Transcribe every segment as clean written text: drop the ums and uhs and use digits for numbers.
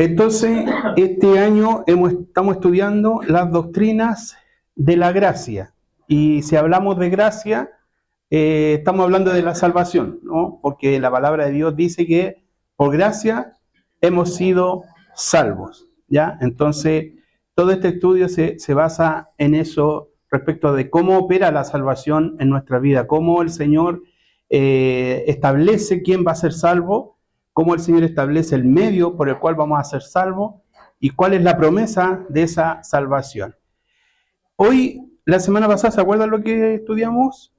Entonces, este año estamos estudiando las doctrinas de la gracia. Y si hablamos de gracia, estamos hablando de la salvación, ¿no? Porque la palabra de Dios dice que por gracia hemos sido salvos, ¿ya? Entonces, todo este estudio se basa en eso respecto de cómo opera la salvación en nuestra vida, cómo el Señor establece quién va a ser salvo, cómo el Señor establece el medio por el cual vamos a ser salvos y cuál es la promesa de esa salvación. Hoy, la semana pasada, ¿se acuerdan lo que estudiamos?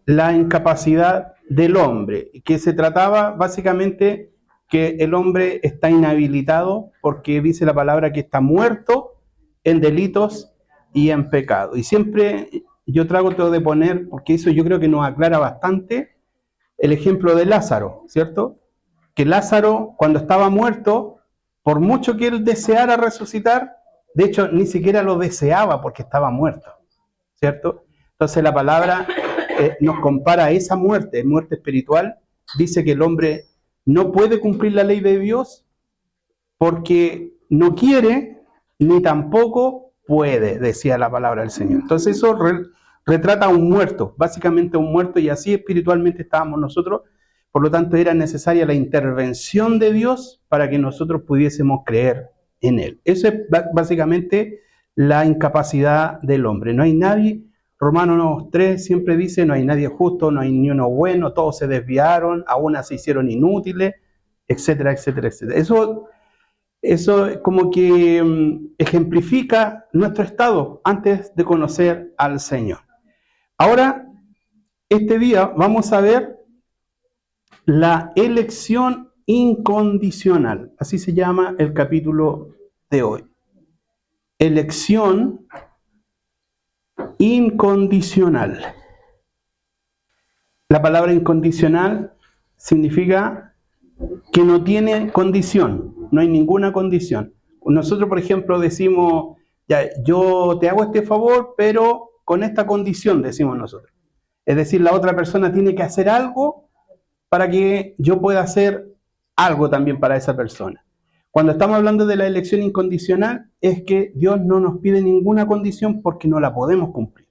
La incapacidad del hombre, que se trataba básicamente que el hombre está inhabilitado porque dice la palabra que está muerto en delitos y en pecado. Y siempre yo trato de poner, porque eso yo creo que nos aclara bastante, el ejemplo de Lázaro, ¿cierto? Que Lázaro, cuando estaba muerto, por mucho que él deseara resucitar, de hecho ni siquiera lo deseaba porque estaba muerto, ¿cierto? Entonces la palabra nos compara a esa muerte espiritual, dice que el hombre no puede cumplir la ley de Dios porque no quiere ni tampoco puede, decía la palabra del Señor. Entonces eso retrata a un muerto, básicamente a un muerto, y así espiritualmente estábamos nosotros. Por lo tanto, era necesaria la intervención de Dios para que nosotros pudiésemos creer en Él. Eso es básicamente la incapacidad del hombre. No hay nadie, Romanos 3 siempre dice, no hay nadie justo, no hay ni uno bueno, todos se desviaron, aún se hicieron inútiles, etcétera, etcétera, etcétera. Eso como que ejemplifica nuestro estado antes de conocer al Señor. Ahora, este día vamos a ver la elección incondicional. Así se llama el capítulo de hoy. Elección incondicional. La palabra incondicional significa que no tiene condición, no hay ninguna condición. Nosotros, por ejemplo, decimos, ya, yo te hago este favor, pero con esta condición, decimos nosotros. Es decir, la otra persona tiene que hacer algo para que yo pueda hacer algo también para esa persona. Cuando estamos hablando de la elección incondicional, es que Dios no nos pide ninguna condición porque no la podemos cumplir.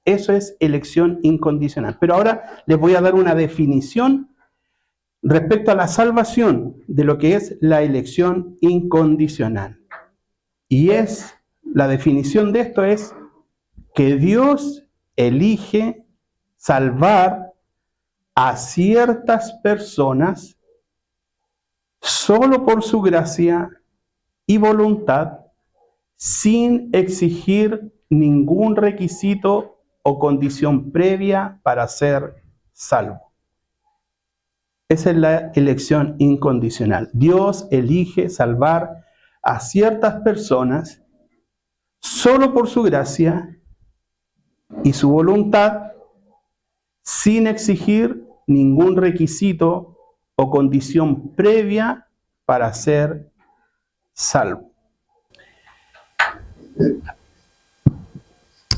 Eso es elección incondicional. Pero ahora les voy a dar una definición respecto a la salvación de lo que es la elección incondicional. Y la definición de esto es que Dios elige salvar a ciertas personas solo por su gracia y voluntad, sin exigir ningún requisito o condición previa para ser salvo. Esa es la elección incondicional. Dios elige salvar a ciertas personas solo por su gracia y su voluntad, sin exigir ningún requisito o condición previa para ser salvo.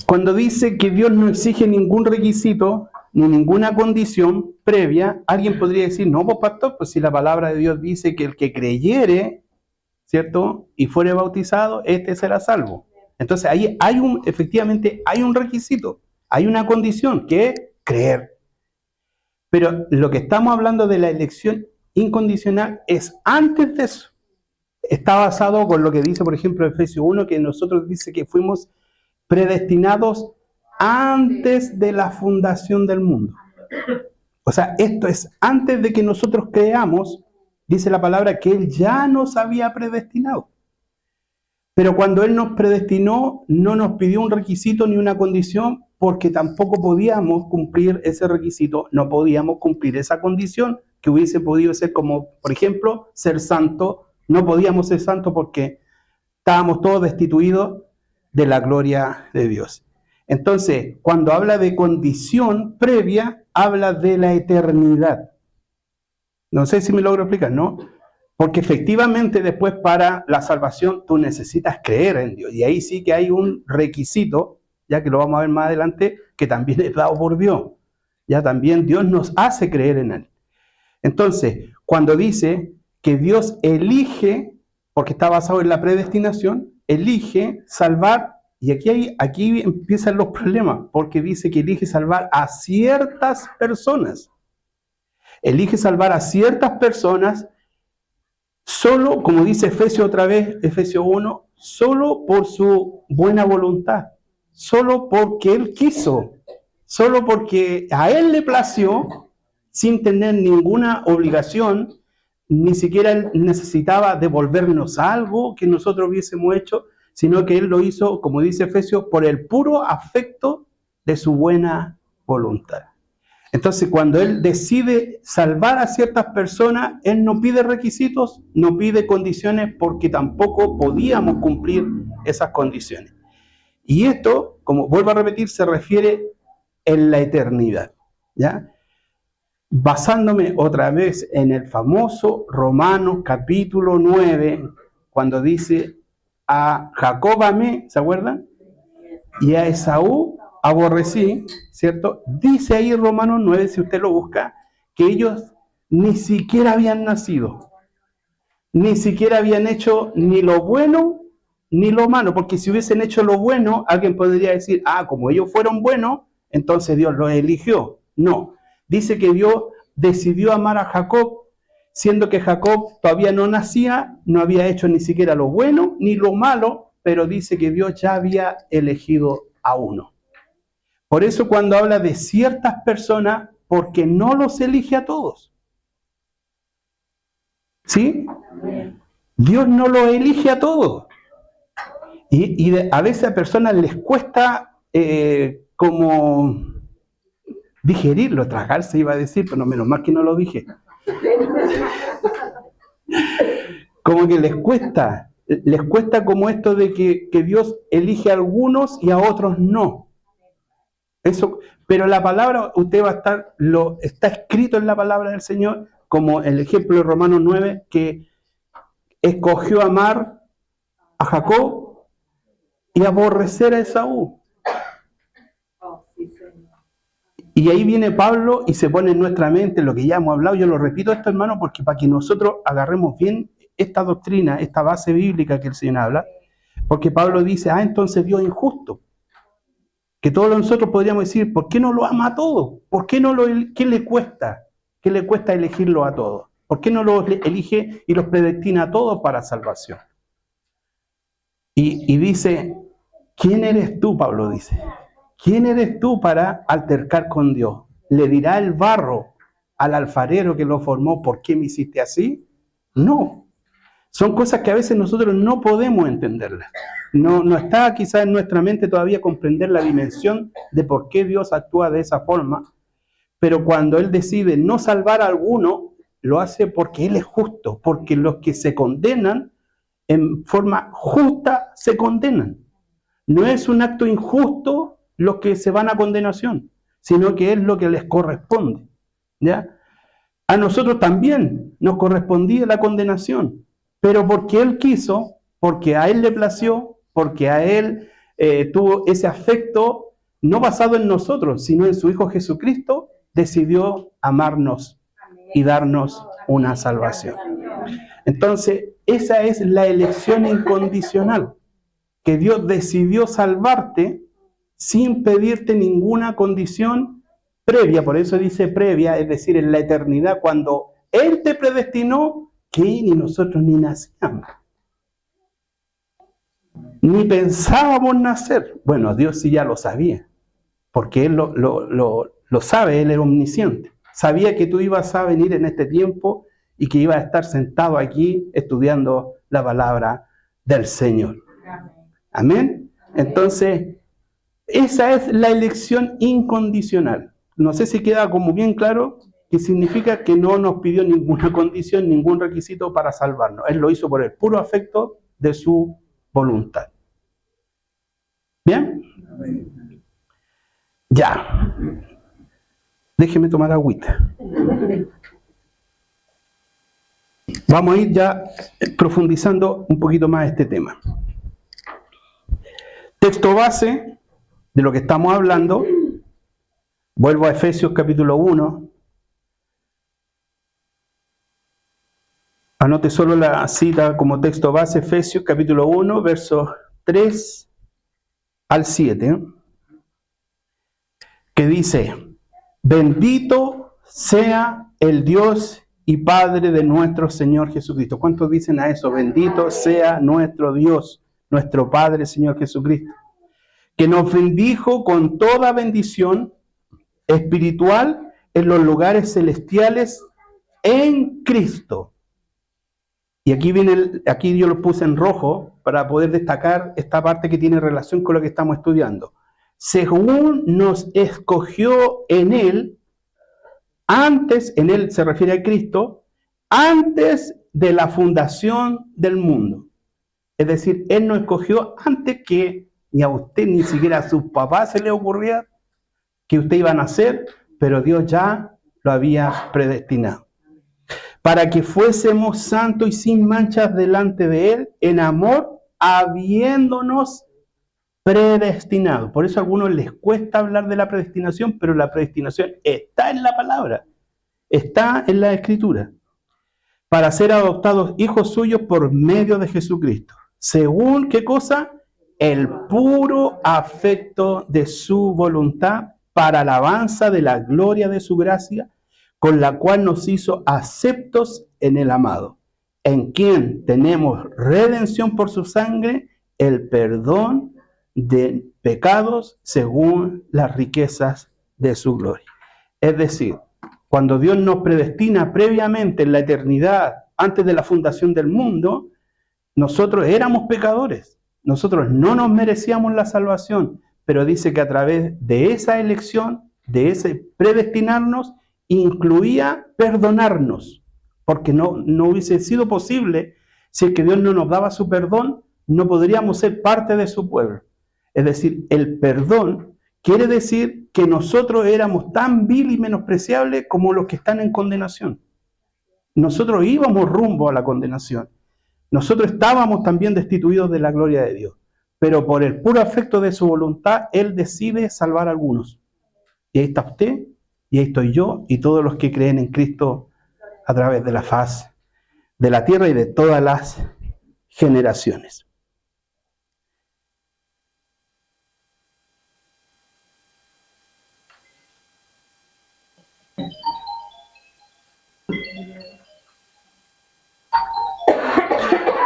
Cuando dice que Dios no exige ningún requisito ni ninguna condición previa, alguien podría decir, no, pues pastor, pues si la palabra de Dios dice que el que creyere, ¿cierto?, y fuere bautizado, este será salvo. Entonces ahí efectivamente hay un requisito, hay una condición, que es creer. Pero lo que estamos hablando de la elección incondicional es antes de eso. Está basado con lo que dice, por ejemplo, Efesios 1, que nosotros dice que fuimos predestinados antes de la fundación del mundo. O sea, esto es antes de que nosotros creamos, dice la palabra, que Él ya nos había predestinado. Pero cuando Él nos predestinó, no nos pidió un requisito ni una condición, porque tampoco podíamos cumplir ese requisito, no podíamos cumplir esa condición que hubiese podido ser como, por ejemplo, ser santo. No podíamos ser santos porque estábamos todos destituidos de la gloria de Dios. Entonces, cuando habla de condición previa, habla de la eternidad. No sé si me logro explicar, ¿no? Porque efectivamente después para la salvación tú necesitas creer en Dios. Y ahí sí que hay un requisito, ya que lo vamos a ver más adelante, que también es dado por Dios. Ya también Dios nos hace creer en Él. Entonces, cuando dice que Dios elige porque está basado en la predestinación, elige salvar, y aquí empiezan los problemas, porque dice que elige salvar a ciertas personas. Elige salvar a ciertas personas solo, como dice Efesios otra vez, Efesios 1, solo por su buena voluntad, solo porque Él quiso, solo porque a Él le plació, sin tener ninguna obligación, ni siquiera Él necesitaba devolvernos algo que nosotros hubiésemos hecho, sino que Él lo hizo, como dice Efesios, por el puro afecto de su buena voluntad. Entonces, cuando Él decide salvar a ciertas personas, Él no pide requisitos, no pide condiciones, porque tampoco podíamos cumplir esas condiciones. Y esto, como vuelvo a repetir, se refiere en la eternidad, ¿ya? Basándome otra vez en el famoso Romanos capítulo 9, cuando dice: a Jacob amé, ¿se acuerdan? Y a Esaú aborrecí, ¿cierto? Dice ahí Romanos 9, si usted lo busca, que ellos ni siquiera habían nacido, ni siquiera habían hecho ni lo bueno ni lo malo, porque si hubiesen hecho lo bueno, alguien podría decir: ah, como ellos fueron buenos, entonces Dios los eligió. No, dice que Dios decidió amar a Jacob, siendo que Jacob todavía no nacía, no había hecho ni siquiera lo bueno ni lo malo, pero dice que Dios ya había elegido a uno. Por eso cuando habla de ciertas personas, porque no los elige a todos. ¿Sí? Dios no los elige a todos. Y a veces a personas les cuesta como digerirlo, tragarse, iba a decir, pero no, menos mal que no lo dije. Como que les cuesta como esto de que Dios elige a algunos y a otros no. Eso, pero la palabra, usted va a estar, está escrito en la palabra del Señor, como el ejemplo de Romanos 9, que escogió amar a Jacob y aborrecer a Esaú. Y ahí viene Pablo y se pone en nuestra mente lo que ya hemos hablado. Yo lo repito esto, hermano, porque para que nosotros agarremos bien esta doctrina, esta base bíblica que el Señor habla, porque Pablo dice: ah, entonces Dios es injusto. Que todos nosotros podríamos decir: ¿por qué no lo ama a todos? ¿Por qué no qué le cuesta? ¿Qué le cuesta elegirlo a todos? ¿Por qué no los elige y los predestina a todos para salvación? Y dice: ¿quién eres tú? Pablo dice: ¿quién eres tú para altercar con Dios? ¿Le dirá el barro al alfarero que lo formó: ¿por qué me hiciste así? No. Son cosas que a veces nosotros no podemos entenderlas. No está quizás en nuestra mente todavía comprender la dimensión de por qué Dios actúa de esa forma, pero cuando Él decide no salvar a alguno, lo hace porque Él es justo, porque los que se condenan en forma justa se condenan. No es un acto injusto los que se van a condenación, sino que es lo que les corresponde, ¿ya? A nosotros también nos correspondía la condenación, pero porque Él quiso, porque a Él le plació, porque a Él tuvo ese afecto, no basado en nosotros, sino en su Hijo Jesucristo, decidió amarnos y darnos una salvación. Entonces, esa es la elección incondicional, que Dios decidió salvarte sin pedirte ninguna condición previa. Por eso dice previa, es decir, en la eternidad, cuando Él te predestinó, que ni nosotros ni nacíamos, ni pensábamos nacer. Bueno, Dios sí ya lo sabía, porque Él lo sabe, Él es omnisciente. Sabía que tú ibas a venir en este tiempo y que ibas a estar sentado aquí estudiando la palabra del Señor. Amén. Entonces, esa es la elección incondicional. No sé si queda como bien claro, que significa que no nos pidió ninguna condición, ningún requisito para salvarnos. Él lo hizo por el puro afecto de su voluntad. ¿Bien? Ya. Déjeme tomar agüita. Vamos a ir ya profundizando un poquito más este tema. Texto base de lo que estamos hablando. Vuelvo a Efesios capítulo 1. Anote solo la cita como texto base, Efesios capítulo 1, versos 3 al 7, que dice: bendito sea el Dios y Padre de nuestro Señor Jesucristo. ¿Cuántos dicen a eso? Bendito sea nuestro Dios, nuestro Padre, Señor Jesucristo, que nos bendijo con toda bendición espiritual en los lugares celestiales en Cristo. Y aquí yo lo puse en rojo para poder destacar esta parte que tiene relación con lo que estamos estudiando. Según nos escogió en Él, antes, en Él se refiere a Cristo, antes de la fundación del mundo. Es decir, Él nos escogió antes que ni a usted ni siquiera a sus papás se le ocurría que usted iba a nacer, pero Dios ya lo había predestinado. Para que fuésemos santos y sin manchas delante de Él, en amor, habiéndonos predestinado. Por eso a algunos les cuesta hablar de la predestinación, pero la predestinación está en la palabra, está en la Escritura, para ser adoptados hijos suyos por medio de Jesucristo. Según, ¿qué cosa? El puro afecto de su voluntad, para alabanza de la gloria de su gracia, con la cual nos hizo aceptos en el amado, en quien tenemos redención por su sangre, el perdón de pecados según las riquezas de su gloria. Es decir, cuando Dios nos predestina previamente en la eternidad, antes de la fundación del mundo, nosotros éramos pecadores, nosotros no nos merecíamos la salvación, pero dice que a través de esa elección, de ese predestinarnos, incluía perdonarnos, porque no hubiese sido posible, si es que Dios no nos daba su perdón, no podríamos ser parte de su pueblo. Es decir, el perdón quiere decir que nosotros éramos tan vil y menospreciables como los que están en condenación. Nosotros íbamos rumbo a la condenación. Nosotros estábamos también destituidos de la gloria de Dios. Pero por el puro afecto de su voluntad, Él decide salvar a algunos. Y ahí está usted, y ahí estoy yo, y todos los que creen en Cristo a través de la faz de la tierra y de todas las generaciones.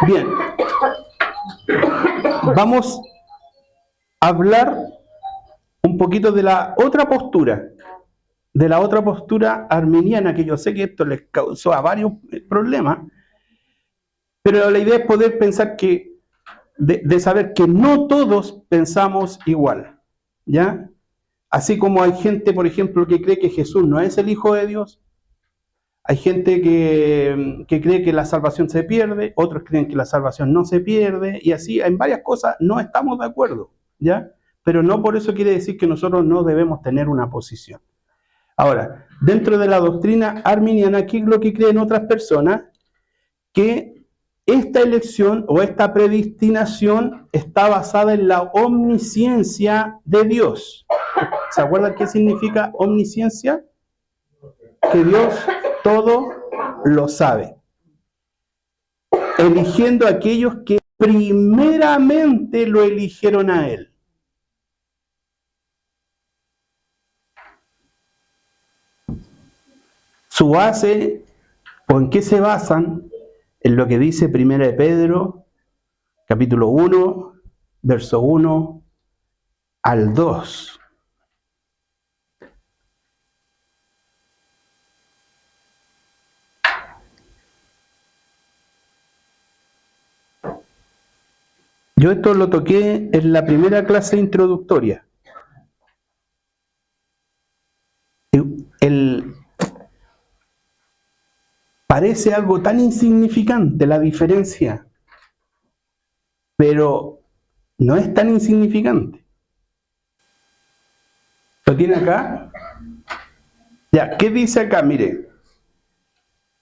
Bien, vamos a hablar un poquito de la otra postura arminiana, que yo sé que esto les causó a varios problemas, pero la idea es poder pensar que, de saber que no todos pensamos igual, ¿ya? Así como hay gente, por ejemplo, que cree que Jesús no es el Hijo de Dios, hay gente que cree que la salvación se pierde, otros creen que la salvación no se pierde, y así en varias cosas no estamos de acuerdo, ¿ya? Pero no por eso quiere decir que nosotros no debemos tener una posición. Ahora, dentro de la doctrina arminiana, aquí lo que creen otras personas, que esta elección o esta predestinación está basada en la omnisciencia de Dios. ¿Se acuerdan qué significa omnisciencia? Que Dios todo lo sabe, eligiendo a aquellos que primeramente lo eligieron a Él. Su base, o en qué se basan, en lo que dice 1 de Pedro, capítulo 1, verso 1 al 2. Yo esto lo toqué en la primera clase introductoria. Parece algo tan insignificante la diferencia, pero no es tan insignificante. ¿Lo tiene acá? Ya, ¿qué dice acá? Mire,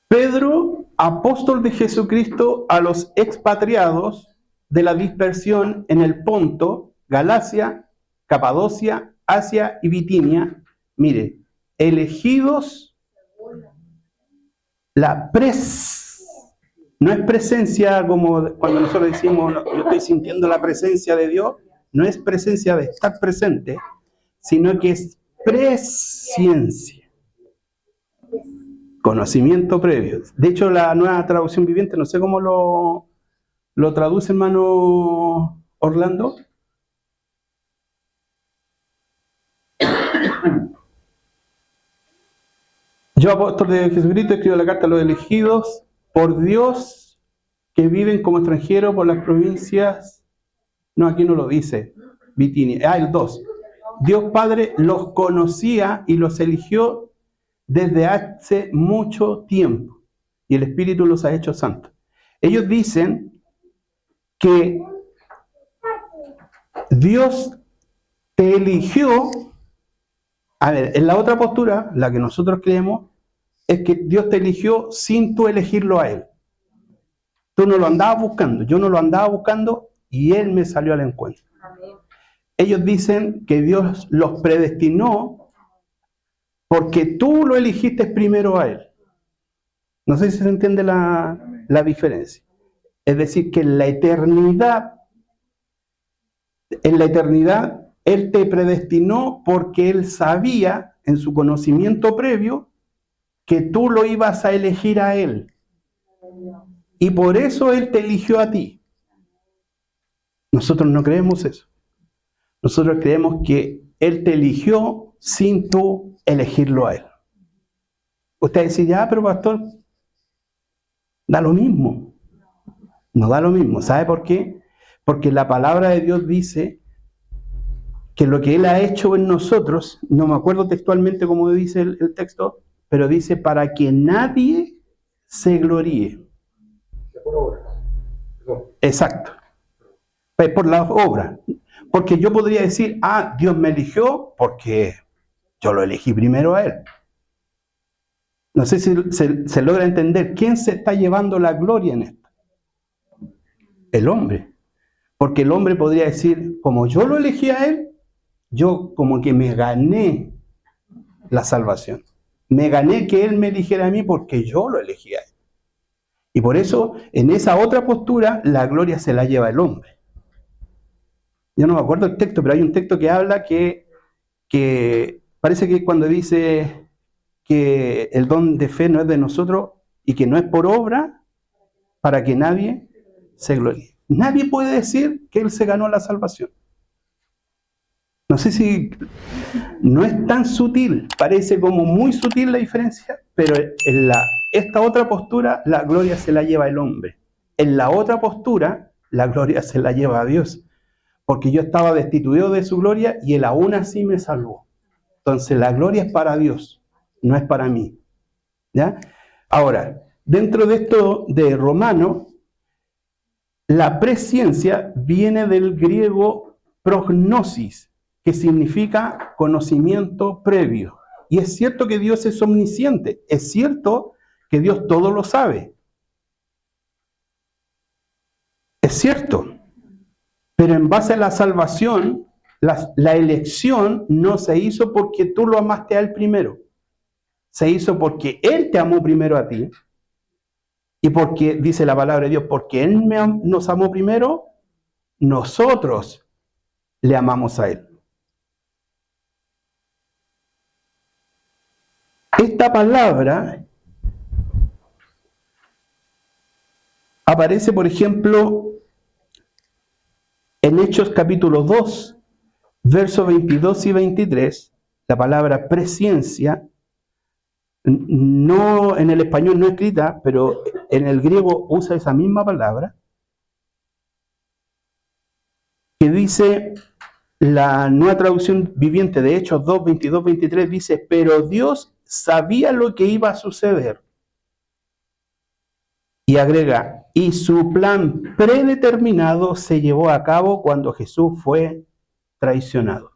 Pedro, apóstol de Jesucristo a los expatriados de la dispersión en el Ponto, Galacia, Capadocia, Asia y Bitinia, mire, elegidos la No es presencia como cuando nosotros decimos, yo estoy sintiendo la presencia de Dios, no es presencia de estar presente, sino que es presciencia, conocimiento previo. De hecho, la Nueva Traducción Viviente, no sé cómo lo traduce, hermano Orlando. Yo, apóstol de Jesucristo, escribo la carta a los elegidos por Dios que viven como extranjeros por las provincias. No, aquí no lo dice. Bitinia. El 2. Dios Padre los conocía y los eligió desde hace mucho tiempo. Y el Espíritu los ha hecho santos. Ellos dicen que Dios te eligió. A ver, en la otra postura, la que nosotros creemos, es que Dios te eligió sin tú elegirlo a Él. Tú no lo andabas buscando, yo no lo andaba buscando y Él me salió al encuentro. Amén. Ellos dicen que Dios los predestinó porque tú lo elegiste primero a Él. No sé si se entiende la diferencia. Es decir, que en la eternidad, Él te predestinó porque Él sabía en su conocimiento previo que tú lo ibas a elegir a Él. Y por eso Él te eligió a ti. Nosotros no creemos eso. Nosotros creemos que Él te eligió sin tú elegirlo a Él. Usted dice, ya, pero pastor, da lo mismo. No da lo mismo. ¿Sabe por qué? Porque la palabra de Dios dice que lo que Él ha hecho en nosotros, no me acuerdo textualmente cómo dice el texto, pero dice para que nadie se gloríe. Por obra. Exacto. Por la obra. Porque yo podría decir, Dios me eligió porque yo lo elegí primero a Él. No sé si se logra entender quién se está llevando la gloria en esto. El hombre. Porque el hombre podría decir, como yo lo elegí a Él, yo como que me gané la salvación. Me gané que Él me eligiera a mí porque yo lo elegí a Él. Y por eso, en esa otra postura, la gloria se la lleva el hombre. Yo no me acuerdo el texto, pero hay un texto que habla que parece que cuando dice que el don de fe no es de nosotros y que no es por obra, para que nadie se gloríe. Nadie puede decir que Él se ganó la salvación. No sé si no es tan sutil, parece como muy sutil la diferencia, pero en esta otra postura la gloria se la lleva el hombre. En la otra postura la gloria se la lleva a Dios, porque yo estaba destituido de su gloria y Él aún así me salvó. Entonces la gloria es para Dios, no es para mí. ¿Ya? Ahora, dentro de esto de Romano, la presciencia viene del griego prognosis, que significa conocimiento previo. Y es cierto que Dios es omnisciente, es cierto que Dios todo lo sabe. Es cierto, pero en base a la salvación, la elección no se hizo porque tú lo amaste a Él primero. Se hizo porque Él te amó primero a ti. Y porque, dice la palabra de Dios, porque Él nos amó primero, nosotros le amamos a Él. Esta palabra aparece, por ejemplo, en Hechos capítulo 2, versos 22 y 23, la palabra presciencia, no en el español no escrita, pero en el griego usa esa misma palabra, que dice, la Nueva Traducción Viviente de Hechos 2, 22, 23, dice, pero Dios sabía lo que iba a suceder. Y agrega, y su plan predeterminado se llevó a cabo cuando Jesús fue traicionado.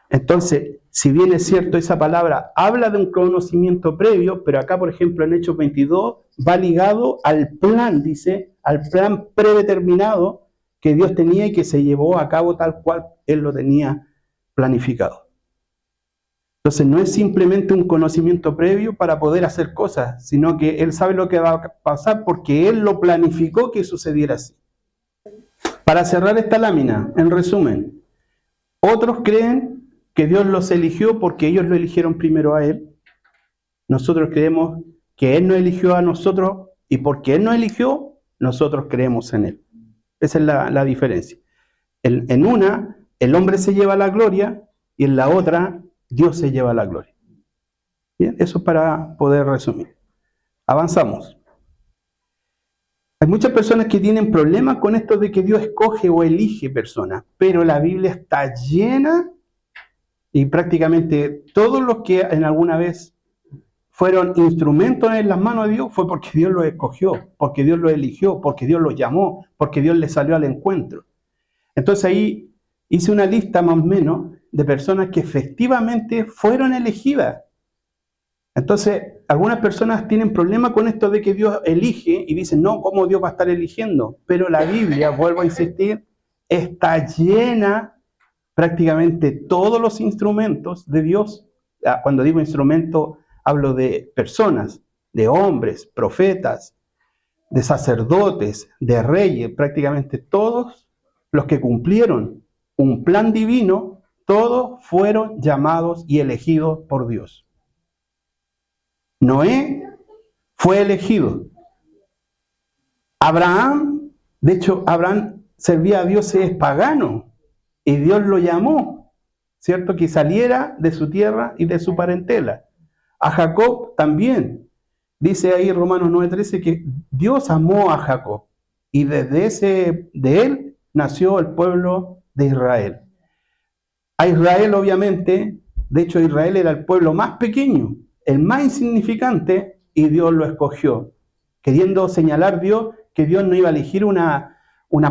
Entonces, si bien es cierto, esa palabra habla de un conocimiento previo, pero acá, por ejemplo, en Hechos 22, va ligado al plan, dice, al plan predeterminado que Dios tenía y que se llevó a cabo tal cual Él lo tenía planificado. Entonces no es simplemente un conocimiento previo para poder hacer cosas, sino que Él sabe lo que va a pasar porque Él lo planificó que sucediera así. Para cerrar esta lámina, en resumen, otros creen que Dios los eligió porque ellos lo eligieron primero a Él. Nosotros creemos que Él nos eligió a nosotros y porque Él nos eligió, nosotros creemos en Él. Esa es la diferencia. En una, el hombre se lleva la gloria y en la otra, Dios se lleva la gloria. Bien, eso es para poder resumir. Avanzamos. Hay muchas personas que tienen problemas con esto de que Dios escoge o elige personas, pero la Biblia está llena y prácticamente todos los que en alguna vez fueron instrumentos en las manos de Dios fue porque Dios los escogió, porque Dios los eligió, porque Dios los llamó, porque Dios les salió al encuentro. Entonces ahí hice una lista más o menos de personas que efectivamente fueron elegidas. Entonces, algunas personas tienen problemas con esto de que Dios elige y dicen, no, ¿cómo Dios va a estar eligiendo? Pero la Biblia, vuelvo a insistir, está llena prácticamente todos los instrumentos de Dios. Cuando digo instrumento, hablo de personas, de hombres, profetas, de sacerdotes, de reyes, prácticamente todos los que cumplieron un plan divino, todos fueron llamados y elegidos por Dios. Noé fue elegido. Abraham, de hecho, Abraham servía a dioses paganos y Dios lo llamó, ¿cierto? Que saliera de su tierra y de su parentela. A Jacob también. Dice ahí Romanos 9:13 que Dios amó a Jacob y de él nació el pueblo de Israel. A Israel, obviamente, de hecho Israel era el pueblo más pequeño, el más insignificante, y Dios lo escogió, queriendo señalar Dios que Dios no iba a elegir una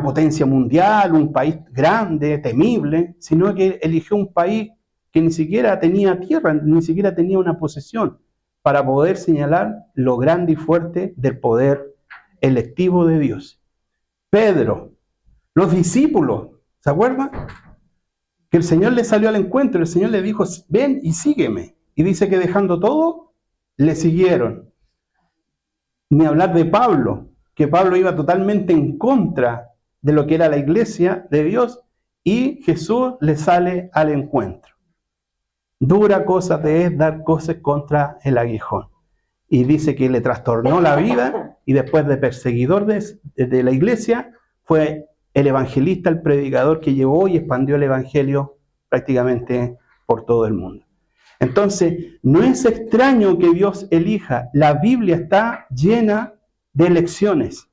potencia mundial, un país grande, temible, sino que eligió un país que ni siquiera tenía tierra, ni siquiera tenía una posesión, para poder señalar lo grande y fuerte del poder electivo de Dios. Pedro, los discípulos, ¿se acuerdan? Que el Señor le salió al encuentro, el Señor le dijo, ven y sígueme. Y dice que dejando todo, le siguieron. Ni hablar de Pablo, que Pablo iba totalmente en contra de lo que era la iglesia de Dios, y Jesús le sale al encuentro. Dura cosa te es dar cosas contra el aguijón. Y dice que le trastornó la vida, y después de perseguidor de la iglesia, fue el evangelista, el predicador que llevó y expandió el evangelio prácticamente por todo el mundo. Entonces, no es extraño que Dios elija. La Biblia está llena de elecciones,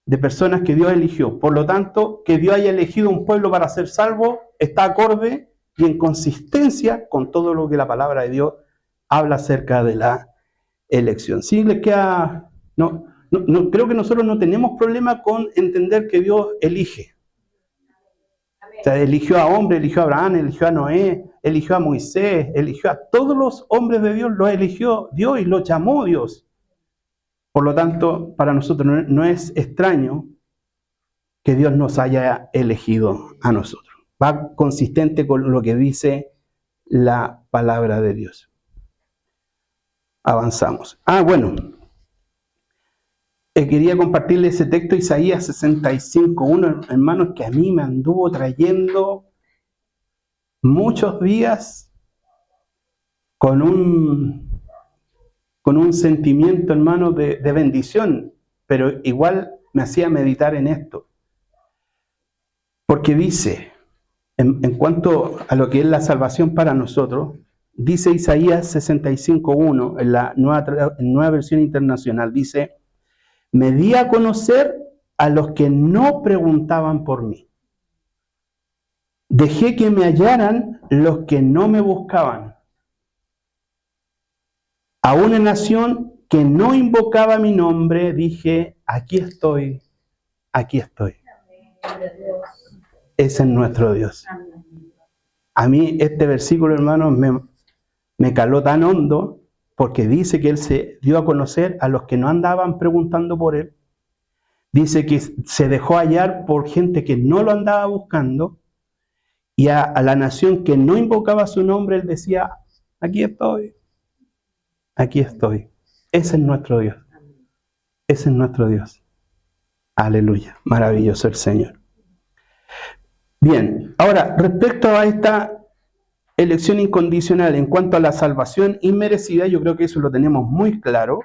de personas que Dios eligió. Por lo tanto, que Dios haya elegido un pueblo para ser salvo, está acorde y en consistencia con todo lo que la palabra de Dios habla acerca de la elección. Sí, les queda... No, creo que nosotros no tenemos problema con entender que Dios elige. O sea, eligió a hombres, eligió a Abraham, eligió a Noé, eligió a Moisés, eligió a todos los hombres de Dios, los eligió Dios y los llamó Dios. Por lo tanto, para nosotros no es extraño que Dios nos haya elegido a nosotros. Va consistente con lo que dice la palabra de Dios. Avanzamos. Bueno. Quería compartirle ese texto, Isaías 65:1, hermanos, que a mí me anduvo trayendo muchos días con un sentimiento, hermano, de bendición, pero igual me hacía meditar en esto. Porque dice, en cuanto a lo que es la salvación para nosotros, dice Isaías 65:1, en la nueva versión internacional, dice: me di a conocer a los que no preguntaban por mí. Dejé que me hallaran los que no me buscaban. A una nación que no invocaba mi nombre, dije, aquí estoy, aquí estoy. Ese es nuestro Dios. A mí este versículo, hermanos, me caló tan hondo, porque dice que Él se dio a conocer a los que no andaban preguntando por Él. Dice que se dejó hallar por gente que no lo andaba buscando. Y a la nación que no invocaba su nombre, Él decía, aquí estoy. Aquí estoy. Ese es nuestro Dios. Ese es nuestro Dios. Aleluya. Maravilloso el Señor. Bien, ahora, respecto a esta elección incondicional en cuanto a la salvación inmerecida, yo creo que eso lo tenemos muy claro.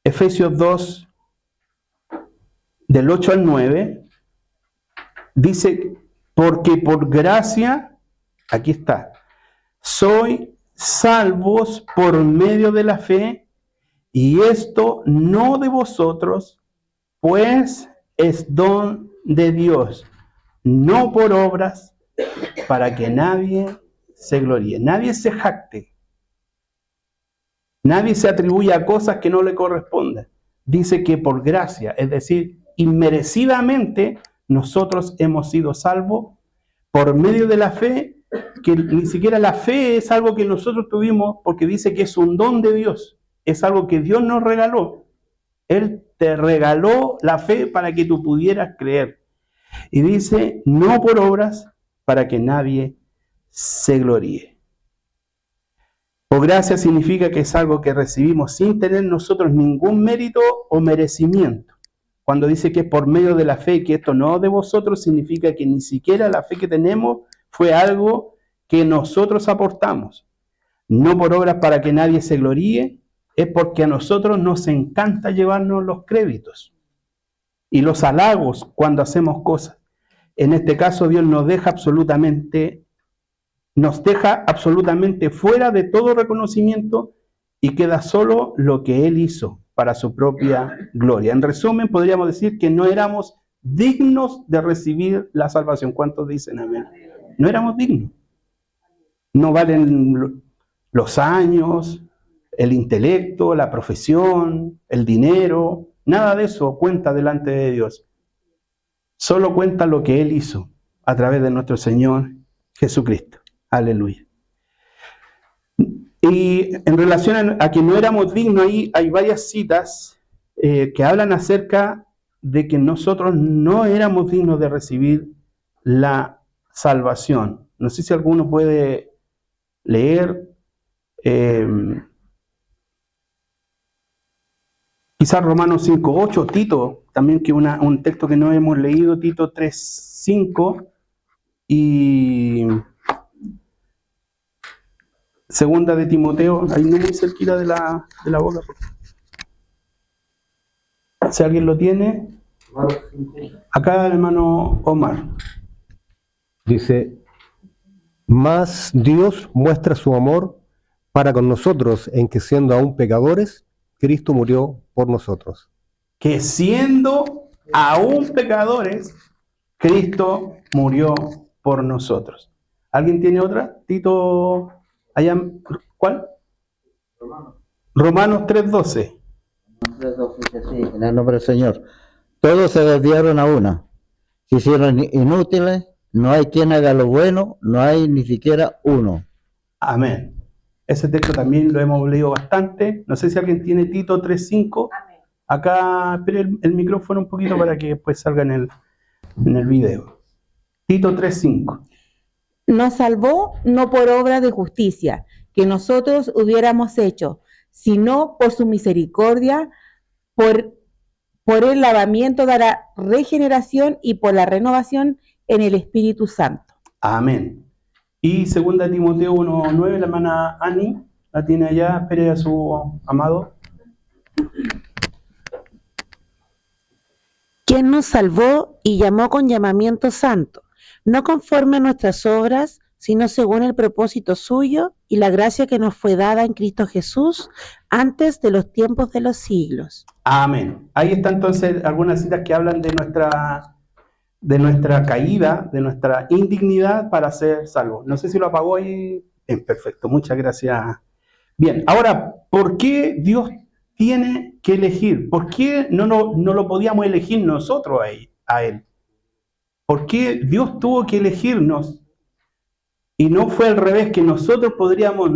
Efesios 2, del 8 al 9, dice, porque por gracia, aquí está, soy salvos por medio de la fe, y esto no de vosotros, pues es don de Dios, no por obras, para que nadie se gloríe, nadie se jacte, nadie se atribuya a cosas que no le correspondan. Dice que por gracia, es decir, inmerecidamente, nosotros hemos sido salvos por medio de la fe, que ni siquiera la fe es algo que nosotros tuvimos, porque dice que es un don de Dios, es algo que Dios nos regaló. Él te regaló la fe para que tú pudieras creer. Y dice, no por obras, para que nadie se gloríe. Por gracia significa que es algo que recibimos sin tener nosotros ningún mérito o merecimiento. Cuando dice que es por medio de la fe, que esto no de vosotros, significa que ni siquiera la fe que tenemos fue algo que nosotros aportamos. No por obras para que nadie se gloríe, es porque a nosotros nos encanta llevarnos los créditos y los halagos cuando hacemos cosas. En este caso, Dios nos deja absolutamente fuera de todo reconocimiento y queda solo lo que Él hizo para su propia gloria. En resumen, podríamos decir que no éramos dignos de recibir la salvación. ¿Cuántos dicen amén? No éramos dignos. No valen los años, el intelecto, la profesión, el dinero, nada de eso cuenta delante de Dios. Solo cuenta lo que Él hizo a través de nuestro Señor Jesucristo. Aleluya. Y en relación a que no éramos dignos, ahí hay varias citas que hablan acerca de que nosotros no éramos dignos de recibir la salvación. No sé si alguno puede leer. Quizás Romanos 5:8, Tito, también que un texto que no hemos leído, Tito 3:5, y segunda de Timoteo, ahí no muy cerquita de la boca. Si alguien lo tiene, acá el hermano Omar. Dice, mas Dios muestra su amor para con nosotros en que siendo aún pecadores, Cristo murió por nosotros. Que siendo aún pecadores, Cristo murió por nosotros. ¿Alguien tiene otra? Tito, allá, ¿cuál? Romanos 3:12. 3:12 dice así, en el nombre del Señor. Todos se desviaron a una, se hicieron inútiles, no hay quien haga lo bueno, no hay ni siquiera uno. Amén. Ese texto también lo hemos leído bastante. No sé si alguien tiene Tito 3:5. Acá, espere el micrófono un poquito para que después salga en el video. Tito 3:5. Nos salvó no por obra de justicia que nosotros hubiéramos hecho, sino por su misericordia, por el lavamiento de la regeneración y por la renovación en el Espíritu Santo. Amén. Y 2 Timoteo 1:9, la hermana Ani, la tiene allá, espere a su amado. Quien nos salvó y llamó con llamamiento santo, no conforme a nuestras obras, sino según el propósito suyo y la gracia que nos fue dada en Cristo Jesús antes de los tiempos de los siglos. Amén. Ahí están entonces algunas citas que hablan de nuestra caída, de nuestra indignidad para ser salvos. No sé si lo apagó ahí. Bien, perfecto, muchas gracias. Bien, ahora, ¿por qué Dios tiene que elegir? ¿Por qué no lo podíamos elegir nosotros a Él? ¿Por qué Dios tuvo que elegirnos? Y no fue al revés, que nosotros podríamos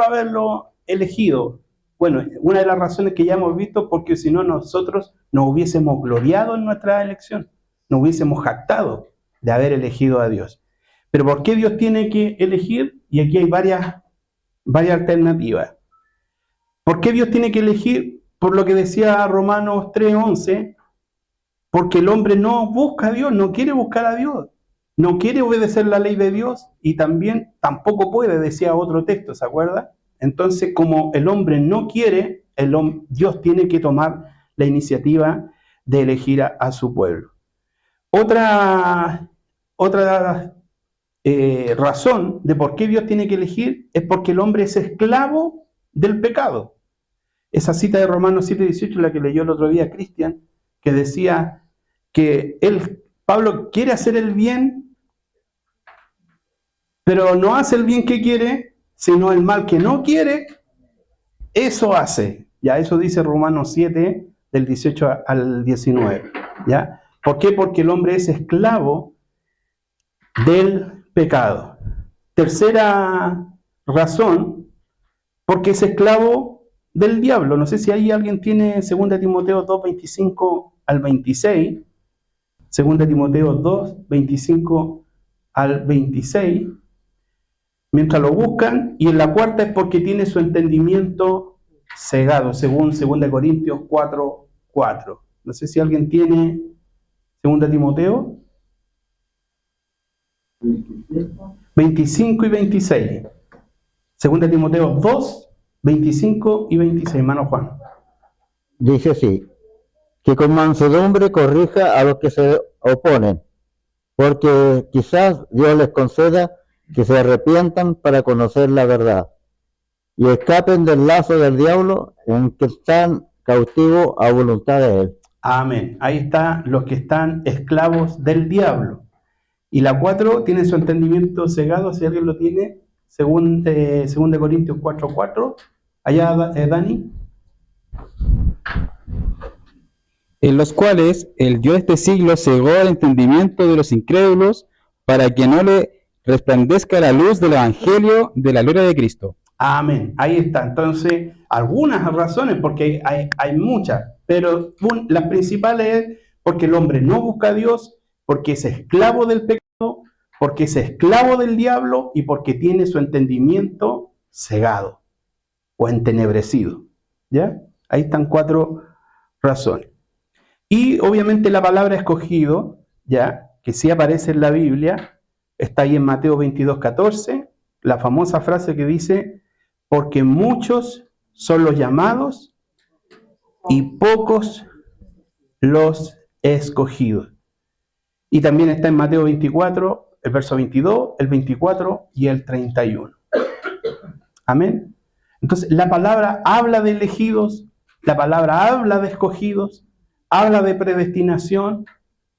haberlo elegido. Bueno, una de las razones que ya hemos visto, porque si no nosotros nos hubiésemos gloriado en nuestra elección, nos hubiésemos jactado de haber elegido a Dios. Pero ¿por qué Dios tiene que elegir? Y aquí hay varias varias alternativas. ¿Por qué Dios tiene que elegir? Por lo que decía Romanos 3:11, porque el hombre no busca a Dios, no quiere buscar a Dios, no quiere obedecer la ley de Dios y también tampoco puede, decía otro texto, ¿se acuerda? Entonces, como el hombre no quiere, Dios tiene que tomar la iniciativa de elegir a su pueblo. Otra razón de por qué Dios tiene que elegir es porque el hombre es esclavo del pecado. Esa cita de Romanos 7:18, la que leyó el otro día Cristian, que decía que Pablo quiere hacer el bien, pero no hace el bien que quiere, sino el mal que no quiere, eso hace. Ya eso dice Romanos 7, del 18 al 19. ¿Ya? ¿Por qué? Porque el hombre es esclavo del pecado. Tercera razón, porque es esclavo del diablo. No sé si ahí alguien tiene 2 Timoteo 2, 25 al 26. 2 Timoteo 2, 25 al 26. Mientras lo buscan. Y en la cuarta es porque tiene su entendimiento cegado, según 2 Corintios 4, 4. No sé si alguien tiene 2 Timoteo 25 y 26. 2 Timoteo 2, 25 y 26, hermano Juan. Dice así, que con mansedumbre corrija a los que se oponen, porque quizás Dios les conceda que se arrepientan para conocer la verdad y escapen del lazo del diablo en que están cautivos a voluntad de él. Amén. Ahí están los que están esclavos del diablo. Y la 4 tiene su entendimiento cegado, si alguien lo tiene, según 2 Corintios 4, 4. Allá, Dani. En los cuales el Dios de este siglo cegó el entendimiento de los incrédulos para que no le resplandezca la luz del evangelio de la gloria de Cristo. Amén. Ahí está. Entonces, algunas razones, porque hay muchas, pero las principales es porque el hombre no busca a Dios, porque es esclavo del pecado, porque es esclavo del diablo y porque tiene su entendimiento cegado o entenebrecido. ¿Ya? Ahí están 4 razones. Y obviamente la palabra escogido, ya, que sí aparece en la Biblia, está ahí en Mateo 22, 14, la famosa frase que dice, porque muchos son los llamados y pocos los escogidos. Y también está en Mateo 24, el verso 22, el 24 y el 31. Amén. Entonces, la palabra habla de elegidos, la palabra habla de escogidos, habla de predestinación,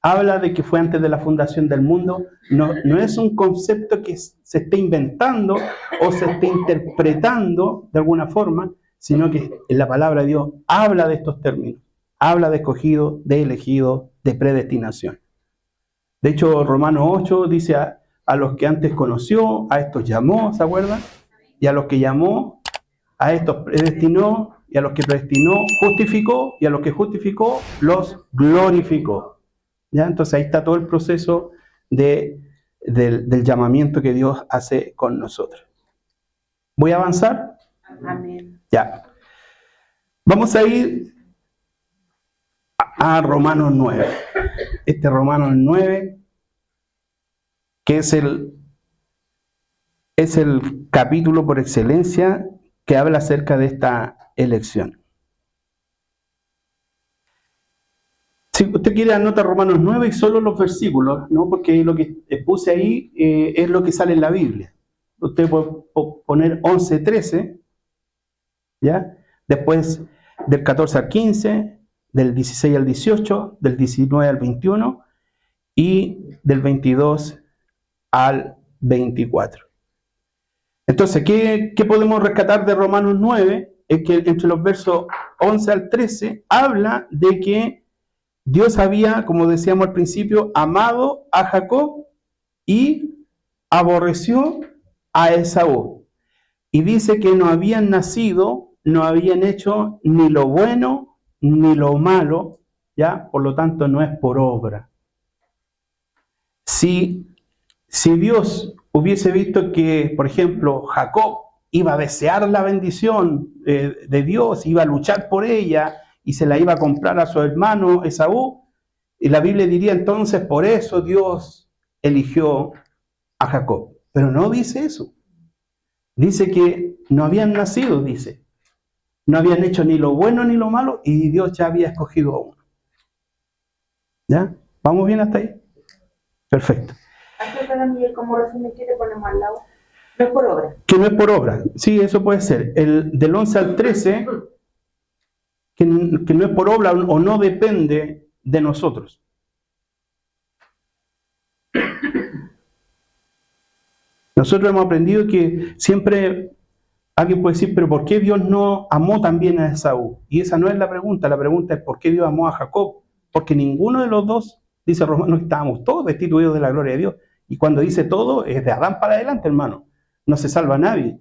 habla de que fue antes de la fundación del mundo. No es un concepto que se esté inventando o se esté interpretando de alguna forma, sino que en la palabra de Dios habla de estos términos. Habla de escogido, de elegido, de predestinación. De hecho, Romanos 8 dice a los que antes conoció, a estos llamó, ¿se acuerdan? Y a los que llamó, a estos predestinó, y a los que predestinó, justificó, y a los que justificó, los glorificó. ¿Ya? Entonces ahí está todo el proceso del llamamiento que Dios hace con nosotros. ¿Voy a avanzar? Amén. Ya. Vamos a ir a Romanos 9. Este Romanos 9, que es el capítulo por excelencia que habla acerca de esta elección. Si usted quiere, anota Romanos 9 y solo los versículos, ¿no? Porque lo que puse ahí es lo que sale en la Biblia. Usted puede poner 11, 13, ¿ya? Después del 14 al 15, del 16 al 18, del 19 al 21 y del 22 al 24. Entonces, ¿qué podemos rescatar de Romanos 9? Es que entre los versos 11 al 13 habla de que Dios había, como decíamos al principio, amado a Jacob y aborreció a Esaú. Y dice que no habían nacido, no habían hecho ni lo bueno ni lo malo, ¿ya? Por lo tanto, no es por obra. Si Dios hubiese visto que, por ejemplo, Jacob iba a desear la bendición de Dios, iba a luchar por ella y se la iba a comprar a su hermano Esaú. Y la Biblia diría entonces, por eso Dios eligió a Jacob. Pero no dice eso. Dice que no habían nacido, dice. No habían hecho ni lo bueno ni lo malo y Dios ya había escogido a uno. ¿Ya? ¿Vamos bien hasta ahí? Perfecto. Como resumen, ¿qué le ponemos al lado? No es por obra. Que no es por obra. Sí, eso puede ser. El del 11 al 13, que no es por obra o no depende de nosotros. Nosotros hemos aprendido que siempre alguien puede decir, pero ¿por qué Dios no amó también a Esaú? Y esa no es la pregunta es ¿por qué Dios amó a Jacob? Porque ninguno de los dos, dice Romanos, estábamos todos destituidos de la gloria de Dios. Y cuando dice todo, es de Adán para adelante, hermano. No se salva a nadie.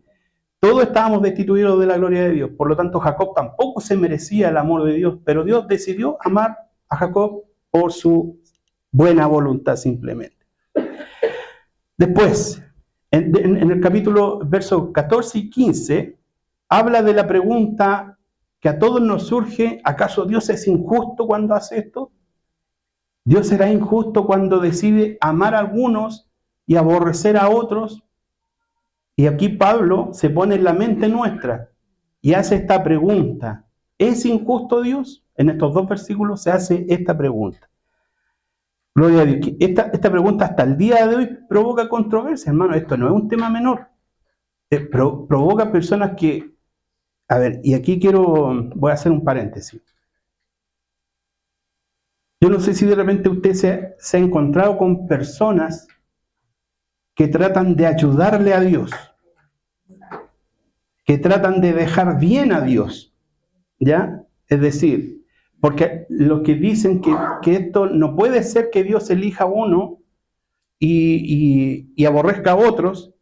Todos estábamos destituidos de la gloria de Dios. Por lo tanto, Jacob tampoco se merecía el amor de Dios. Pero Dios decidió amar a Jacob por su buena voluntad simplemente. Después, en el capítulo, versos 14 y 15, habla de la pregunta que a todos nos surge: ¿acaso Dios es injusto cuando hace esto? ¿Dios será injusto cuando decide amar a algunos y aborrecer a otros? Y aquí Pablo se pone en la mente nuestra y hace esta pregunta: ¿es injusto Dios? En estos dos versículos se hace esta pregunta. Gloria a Dios. Esta pregunta hasta el día de hoy provoca controversia, hermano. Esto no es un tema menor. Provoca personas que... A ver, y aquí voy a hacer un paréntesis. Yo no sé si de repente usted se ha encontrado con personas que tratan de ayudarle a Dios, que tratan de dejar bien a Dios, ¿ya? Es decir, porque los que dicen que esto no puede ser que Dios elija a uno y aborrezca a otros,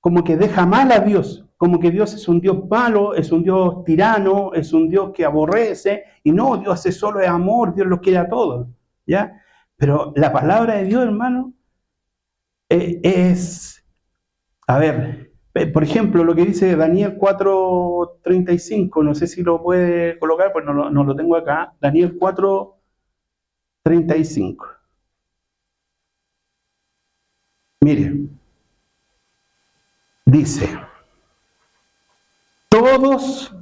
como que deja mal a Dios, como que Dios es un Dios malo, es un Dios tirano, es un Dios que aborrece, y no, Dios es solo es amor, Dios los quiere a todos, ¿ya? Pero la palabra de Dios, hermano, a ver, por ejemplo, lo que dice Daniel 4:35, no sé si lo puede colocar, pues no lo tengo acá. Daniel 4:35. Mire, dice: todos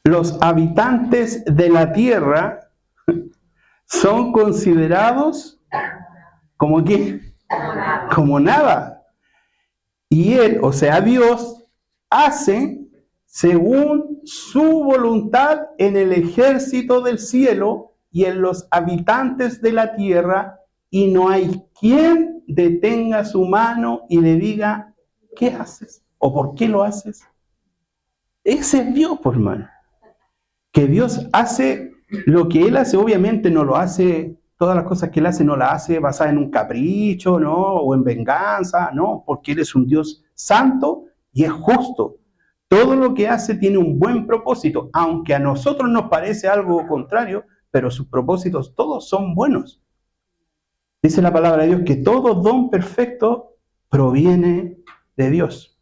los habitantes de la tierra son considerados como ¿qué? Como nada. Y Él, o sea Dios, hace según su voluntad en el ejército del cielo y en los habitantes de la tierra, y no hay quien detenga su mano y le diga: ¿qué haces? ¿O por qué lo haces? Ese es Dios, por hermano. Que Dios hace lo que Él hace, obviamente no lo hace, todas las cosas que Él hace no las hace basadas en un capricho, ¿no? O en venganza, no, porque Él es un Dios santo y es justo. Todo lo que hace tiene un buen propósito, aunque a nosotros nos parece algo contrario, pero sus propósitos todos son buenos. Dice la palabra de Dios que todo don perfecto proviene de Dios.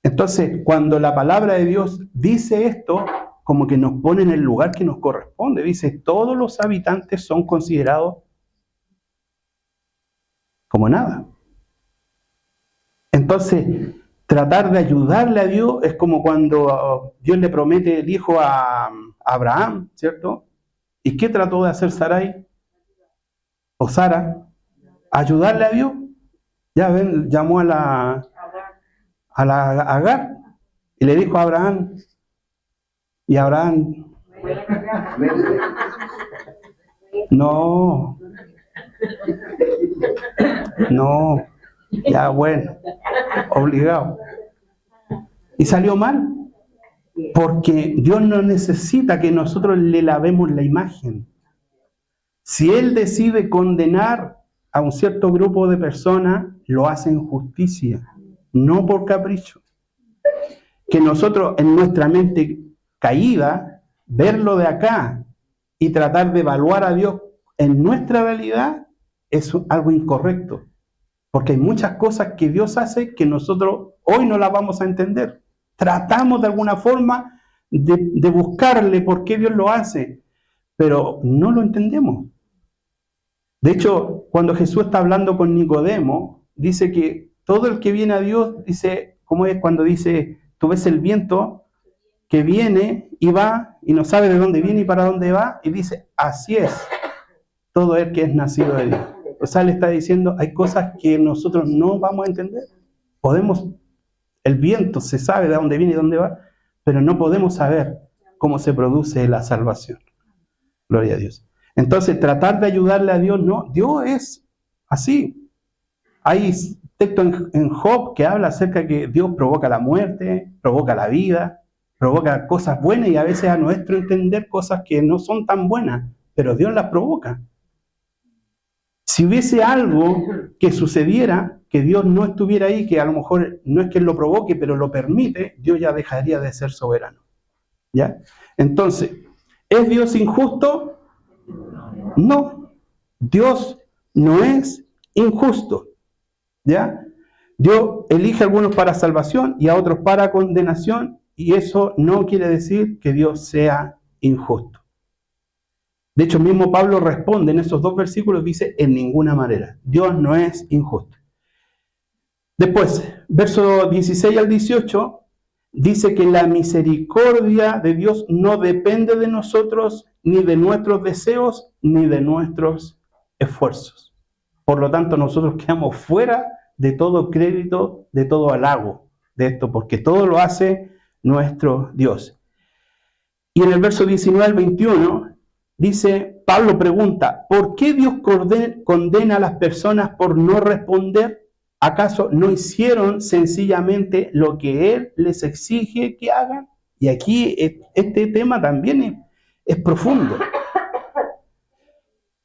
Entonces, cuando la palabra de Dios dice esto, como que nos pone en el lugar que nos corresponde. Dice: todos los habitantes son considerados como nada. Entonces, tratar de ayudarle a Dios es como cuando Dios le promete el hijo a Abraham, ¿cierto? ¿Y qué trató de hacer Sarai? O Sara, ayudarle a Dios. Ya ven, llamó a la Agar y le dijo a Abraham, y Abraham, no, ya bueno, obligado. Y salió mal, porque Dios no necesita que nosotros le lavemos la imagen. Si Él decide condenar a un cierto grupo de personas, lo hace en justicia, no por capricho. Que nosotros en nuestra mente caída, verlo de acá y tratar de evaluar a Dios en nuestra realidad es algo incorrecto. Porque hay muchas cosas que Dios hace que nosotros hoy no las vamos a entender. tratamos de alguna forma de buscarle por qué Dios lo hace, pero no lo entendemos. De hecho, cuando Jesús está hablando con Nicodemo, dice que todo el que viene a Dios, dice, ¿cómo es cuando dice, tú ves el viento que viene y va y no sabe de dónde viene y para dónde va? Y dice, así es todo el que es nacido de Dios. O sea, le está diciendo, hay cosas que nosotros no vamos a entender. El viento se sabe de dónde viene y dónde va, pero no podemos saber cómo se produce la salvación. Gloria a Dios. Entonces, tratar de ayudarle a Dios, no, Dios es así. Hay texto en Job que habla acerca de que Dios provoca la muerte, provoca la vida, provoca cosas buenas y a veces a nuestro entender cosas que no son tan buenas, pero Dios las provoca. Si hubiese algo que sucediera, que Dios no estuviera ahí, que a lo mejor no es que Él lo provoque, pero lo permite, Dios ya dejaría de ser soberano. ¿Ya? Entonces, ¿es Dios injusto? No, Dios no es injusto. ¿Ya? Dios elige a algunos para salvación y a otros para condenación, y eso no quiere decir que Dios sea injusto. De hecho, mismo Pablo responde en esos 2 versículos, dice, en ninguna manera. Dios no es injusto. Después, versos 16 al 18, dice que la misericordia de Dios no depende de nosotros, ni de nuestros deseos, ni de nuestros esfuerzos. Por lo tanto, nosotros quedamos fuera de todo crédito, de todo halago de esto, porque todo lo hace nuestro Dios. Y en el verso 19 al 21, dice, Pablo pregunta, ¿por qué Dios condena a las personas por no responder? ¿Acaso no hicieron sencillamente lo que Él les exige que hagan? Y aquí este tema también es profundo.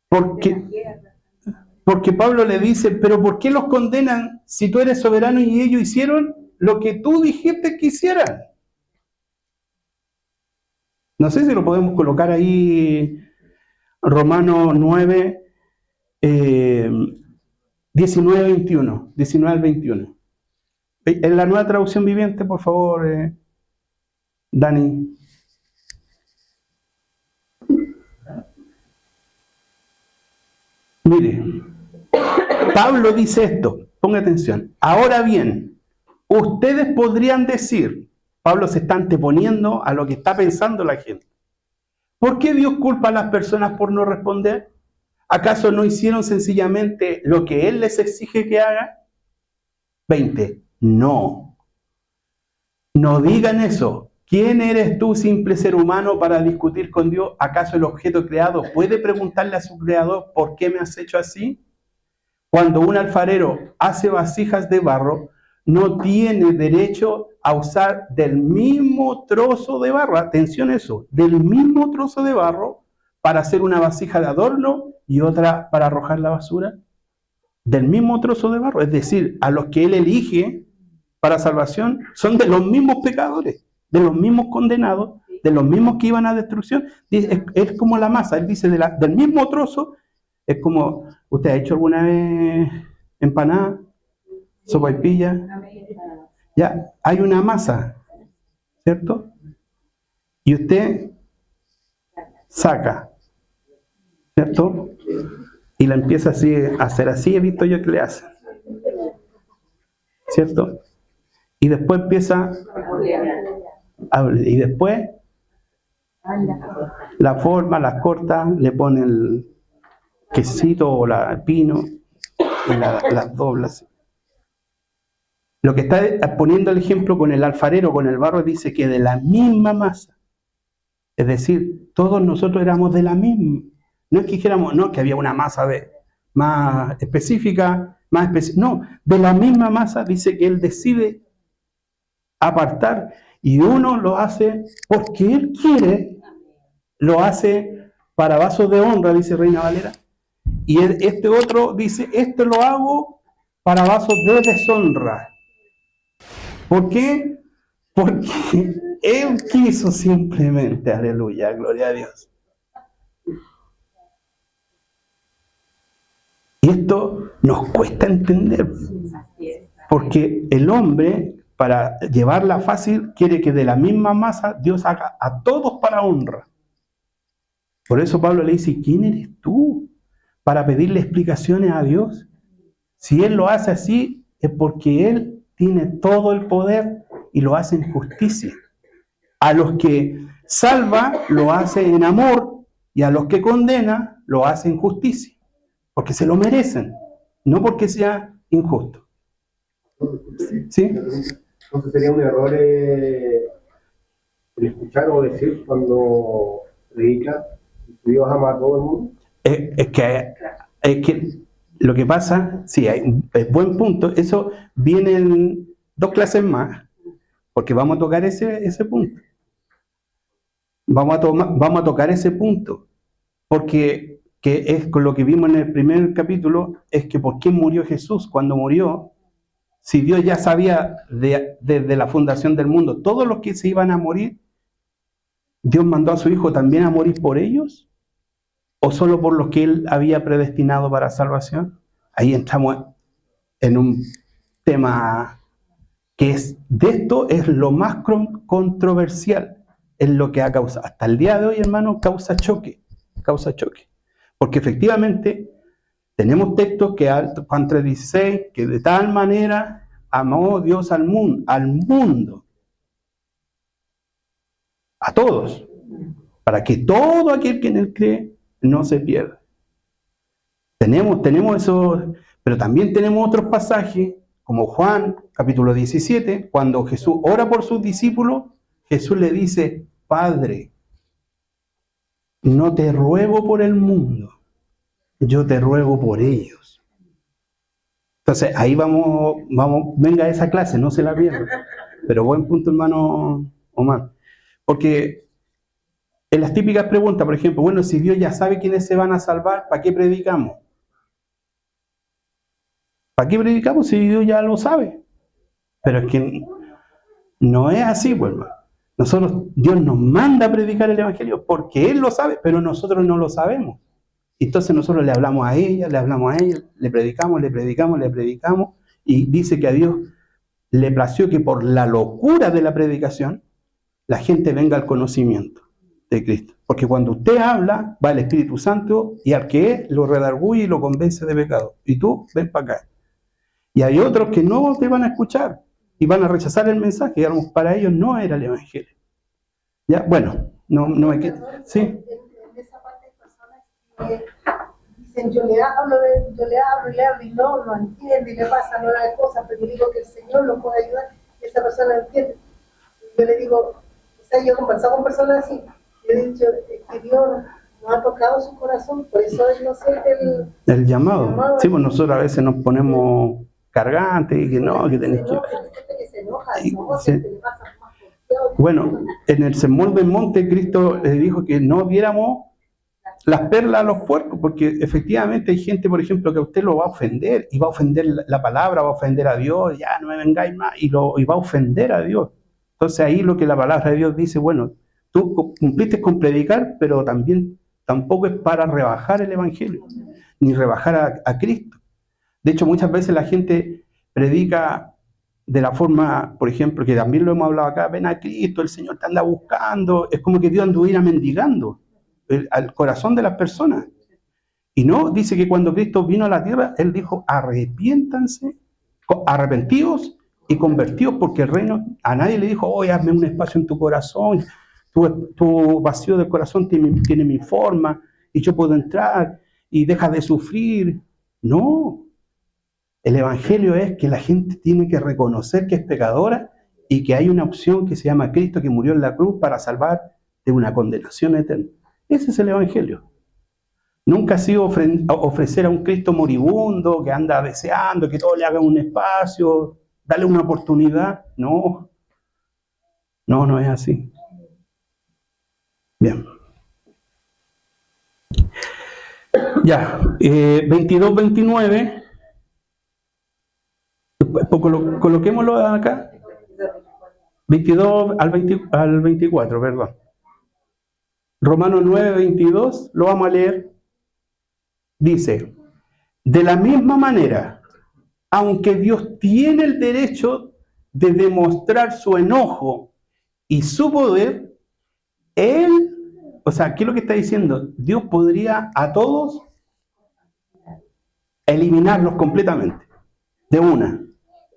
Porque Pablo le dice, pero ¿por qué los condenan si tú eres soberano y ellos hicieron lo que tú dijiste que hicieran? No sé si lo podemos colocar ahí, Romanos 9, 19 al 21. En la Nueva Traducción Viviente, por favor, Dani. Mire, Pablo dice esto, ponga atención. Ahora bien, ustedes podrían decir, Pablo se está anteponiendo a lo que está pensando la gente. ¿Por qué Dios culpa a las personas por no responder? ¿Acaso no hicieron sencillamente lo que Él les exige que hagan? 20. No. No digan eso. ¿Quién eres tú, simple ser humano, para discutir con Dios? ¿Acaso el objeto creado puede preguntarle a su creador, ¿por qué me has hecho así? Cuando un alfarero hace vasijas de barro, no tiene derecho a usar del mismo trozo de barro, atención a eso, del mismo trozo de barro para hacer una vasija de adorno y otra para arrojar la basura. Del mismo trozo de barro, es decir, a los que Él elige para salvación son de los mismos pecadores, de los mismos condenados, de los mismos que iban a destrucción. Es como la masa, Él dice del mismo trozo, es como, ¿usted ha hecho alguna vez empanada, sopaipilla? Ya, hay una masa, ¿cierto? Y usted saca, ¿cierto? Y la empieza así a hacer así, he visto yo que le hacen, ¿cierto? Y después empieza y después la forma, la corta, le pone el quesito o el pino y las doblas. Lo que está poniendo el ejemplo con el alfarero, con el barro, dice que de la misma masa. Es decir, todos nosotros éramos de la misma. No es que dijéramos, no, que había una masa más específica, no, de la misma masa dice que Él decide apartar y uno lo hace porque Él quiere, lo hace para vasos de honra, dice Reina Valera, y este otro dice, esto lo hago para vasos de deshonra. ¿Por qué? Porque Él quiso simplemente, aleluya, gloria a Dios. Y esto nos cuesta entender, porque el hombre para llevarla fácil, quiere que de la misma masa Dios haga a todos para honra. Por eso Pablo le dice, ¿quién eres tú para pedirle explicaciones a Dios? Si Él lo hace así, es porque Él tiene todo el poder y lo hace en justicia. A los que salva, lo hace en amor, y a los que condena, lo hace en justicia. Porque se lo merecen, no porque sea injusto. ¿Sí? Entonces sería un error el escuchar o decir cuando predica que Dios ama a todo el mundo. Es que lo que pasa, sí, es buen punto, eso viene en 2 clases más, porque vamos a tocar ese punto. Vamos a tocar ese punto, porque que es con lo que vimos en el primer capítulo, es que ¿por qué murió Jesús? Cuando murió, si Dios ya sabía desde la fundación del mundo, todos los que se iban a morir, ¿Dios mandó a su Hijo también a morir por ellos? ¿O solo por los que Él había predestinado para salvación? Ahí entramos en un tema que esto es lo más controversial, es lo que ha causado, hasta el día de hoy, hermano, causa choque. Porque efectivamente tenemos textos que Juan 3:16, que de tal manera amó Dios al mundo, a todos, para que todo aquel que en Él cree no se pierda. Tenemos eso, pero también tenemos otros pasajes, como Juan, capítulo 17, cuando Jesús ora por sus discípulos, Jesús le dice, Padre, no te ruego por el mundo, yo te ruego por ellos. Entonces, ahí vamos, venga esa clase, no se la pierdan. Pero buen punto, hermano Omar. Porque en las típicas preguntas, por ejemplo, bueno, si Dios ya sabe quiénes se van a salvar, ¿para qué predicamos? ¿Para qué predicamos si Dios ya lo sabe? Pero es que no es así, pues, hermano. Dios nos manda a predicar el Evangelio porque Él lo sabe, pero nosotros no lo sabemos. Entonces nosotros le hablamos a ella, le predicamos, y dice que a Dios le plació que por la locura de la predicación la gente venga al conocimiento de Cristo. Porque cuando usted habla, va el Espíritu Santo y al que es, lo redarguye y lo convence de pecado. Y tú, ven para acá. Y hay otros que no te van a escuchar y van a rechazar el mensaje, y para ellos no era el Evangelio. Ya, bueno, no me quedo. Sí. En esa parte hay personas que dicen, yo le hablo y no entiende y le pasa no la cosa, pero yo digo que el Señor lo puede ayudar y esa persona entiende. Yo le digo, o sea, yo he conversado con personas así, yo he dicho que Dios no ha tocado su corazón, por eso es, no sé, el llamado. Sí, pues nosotros a veces nos ponemos cargantes y que no, que tenés que... Bueno, en el Sermón del Monte, Cristo les dijo que no diéramos las perlas a los puercos, porque efectivamente hay gente, por ejemplo, que a usted lo va a ofender, y va a ofender la palabra, va a ofender a Dios, ya no me vengáis más, y va a ofender a Dios. Entonces ahí lo que la palabra de Dios dice, bueno, tú cumpliste con predicar, pero tampoco es para rebajar el Evangelio, ni rebajar a Cristo. De hecho, muchas veces la gente predica de la forma, por ejemplo, que también lo hemos hablado acá, ven a Cristo, el Señor te anda buscando, es como que Dios anduviera mendigando al corazón de las personas. Y no, dice que cuando Cristo vino a la tierra, Él dijo, arrepiéntanse, arrepentidos y convertidos, porque el reino, a nadie le dijo, oye, hazme un espacio en tu corazón, tu vacío del corazón tiene mi forma, y yo puedo entrar, y deja de sufrir. No. El Evangelio es que la gente tiene que reconocer que es pecadora y que hay una opción que se llama Cristo, que murió en la cruz para salvar de una condenación eterna. Ese es el Evangelio. Nunca ha sido ofrecer a un Cristo moribundo que anda deseando que todos le hagan un espacio, darle una oportunidad. No es así. Bien. Ya, 22-29. Coloquémoslo acá. 22 al 24, perdón. Romanos 9:22, lo vamos a leer. Dice, de la misma manera, aunque Dios tiene el derecho de demostrar su enojo y su poder, Él, o sea, ¿qué es lo que está diciendo? Dios podría a todos eliminarlos completamente, de una.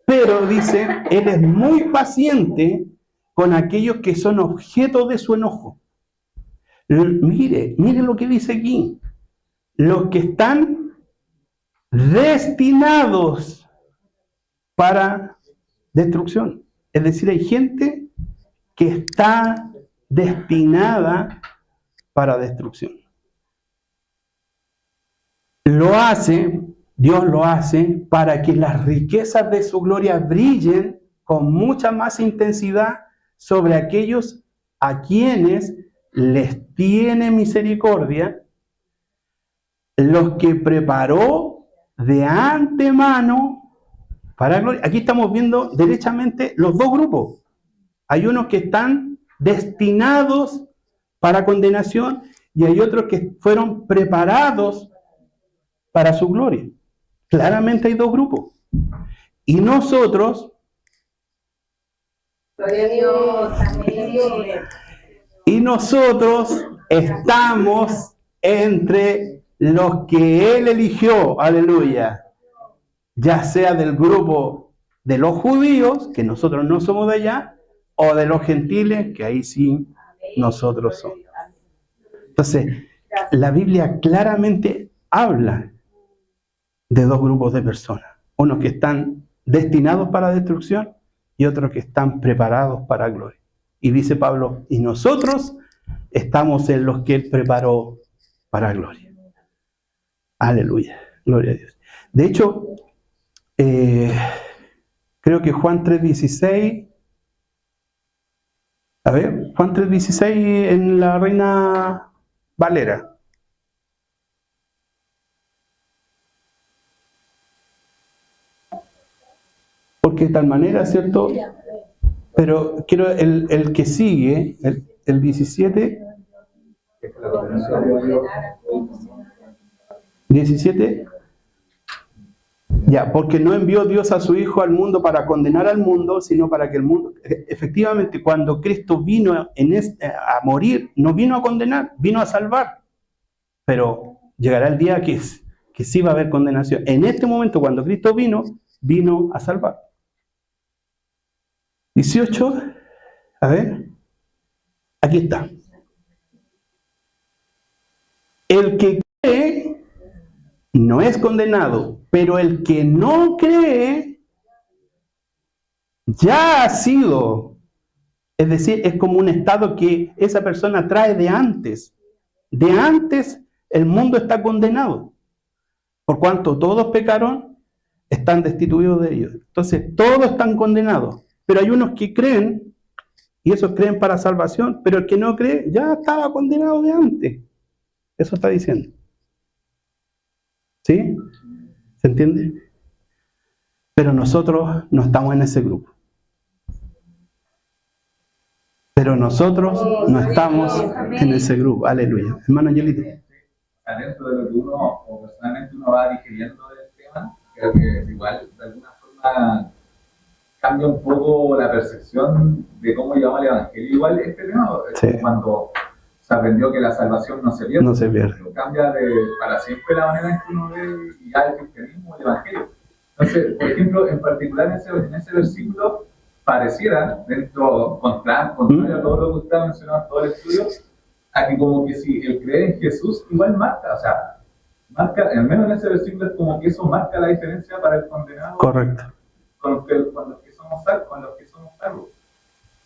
Pero dice, Él es muy paciente con aquellos que son objeto de su enojo. Mire lo que dice aquí. Los que están destinados para destrucción. Es decir, hay gente que está destinada para destrucción. Dios lo hace para que las riquezas de su gloria brillen con mucha más intensidad sobre aquellos a quienes les tiene misericordia, los que preparó de antemano para gloria. Aquí estamos viendo derechamente los dos grupos. Hay unos que están destinados para condenación y hay otros que fueron preparados para su gloria. Claramente hay dos grupos. Y nosotros, Gloria a Dios, amén. y nosotros estamos entre los que Él eligió, aleluya, ya sea del grupo de los judíos, que nosotros no somos de allá, o de los gentiles, que ahí sí nosotros somos. Entonces, la Biblia claramente habla de dos grupos de personas, unos que están destinados para destrucción y otros que están preparados para gloria. Y dice Pablo, y nosotros estamos en los que Él preparó para gloria. Aleluya, gloria a Dios. De hecho, creo que Juan 3:16, a ver, Juan 3:16 en la Reina Valera. Porque de tal manera, ¿cierto? Pero quiero el que sigue, el 17. 17. Ya, porque no envió Dios a su Hijo al mundo para condenar al mundo, sino para que el mundo... Efectivamente, cuando Cristo vino a morir, no vino a condenar, vino a salvar. Pero llegará el día que sí va a haber condenación. En este momento, cuando Cristo vino a salvar. 18, a ver, aquí está. El que cree no es condenado, pero el que no cree ya ha sido. Es decir, es como un estado que esa persona trae de antes. De antes el mundo está condenado. Por cuanto todos pecaron, están destituidos de ellos. Entonces, todos están condenados. Pero hay unos que creen, y esos creen para salvación, pero el que no cree ya estaba condenado de antes. Eso está diciendo. ¿Sí? ¿Se entiende? Pero nosotros no estamos en ese grupo. Pero nosotros no estamos en ese grupo. Aleluya. Hermano Angelito. Dentro de lo que uno, o personalmente uno va digiriendo del tema, creo que igual de alguna forma cambia un poco la percepción de cómo llevamos el Evangelio. Igual este tema, Sí. cuando se aprendió que la salvación no se pierde, No se pierde. pero cambia para siempre la manera en que uno ve y ya el cristianismo, el Evangelio. Entonces, por ejemplo, en particular en ese versículo, pareciera, contrario a todo lo que usted ha mencionado en todo el estudio, a que como que si el creer en Jesús igual marca, o sea, marca, al menos en ese versículo es como que eso marca la diferencia para el condenado. Correcto. Con los que somos salvos.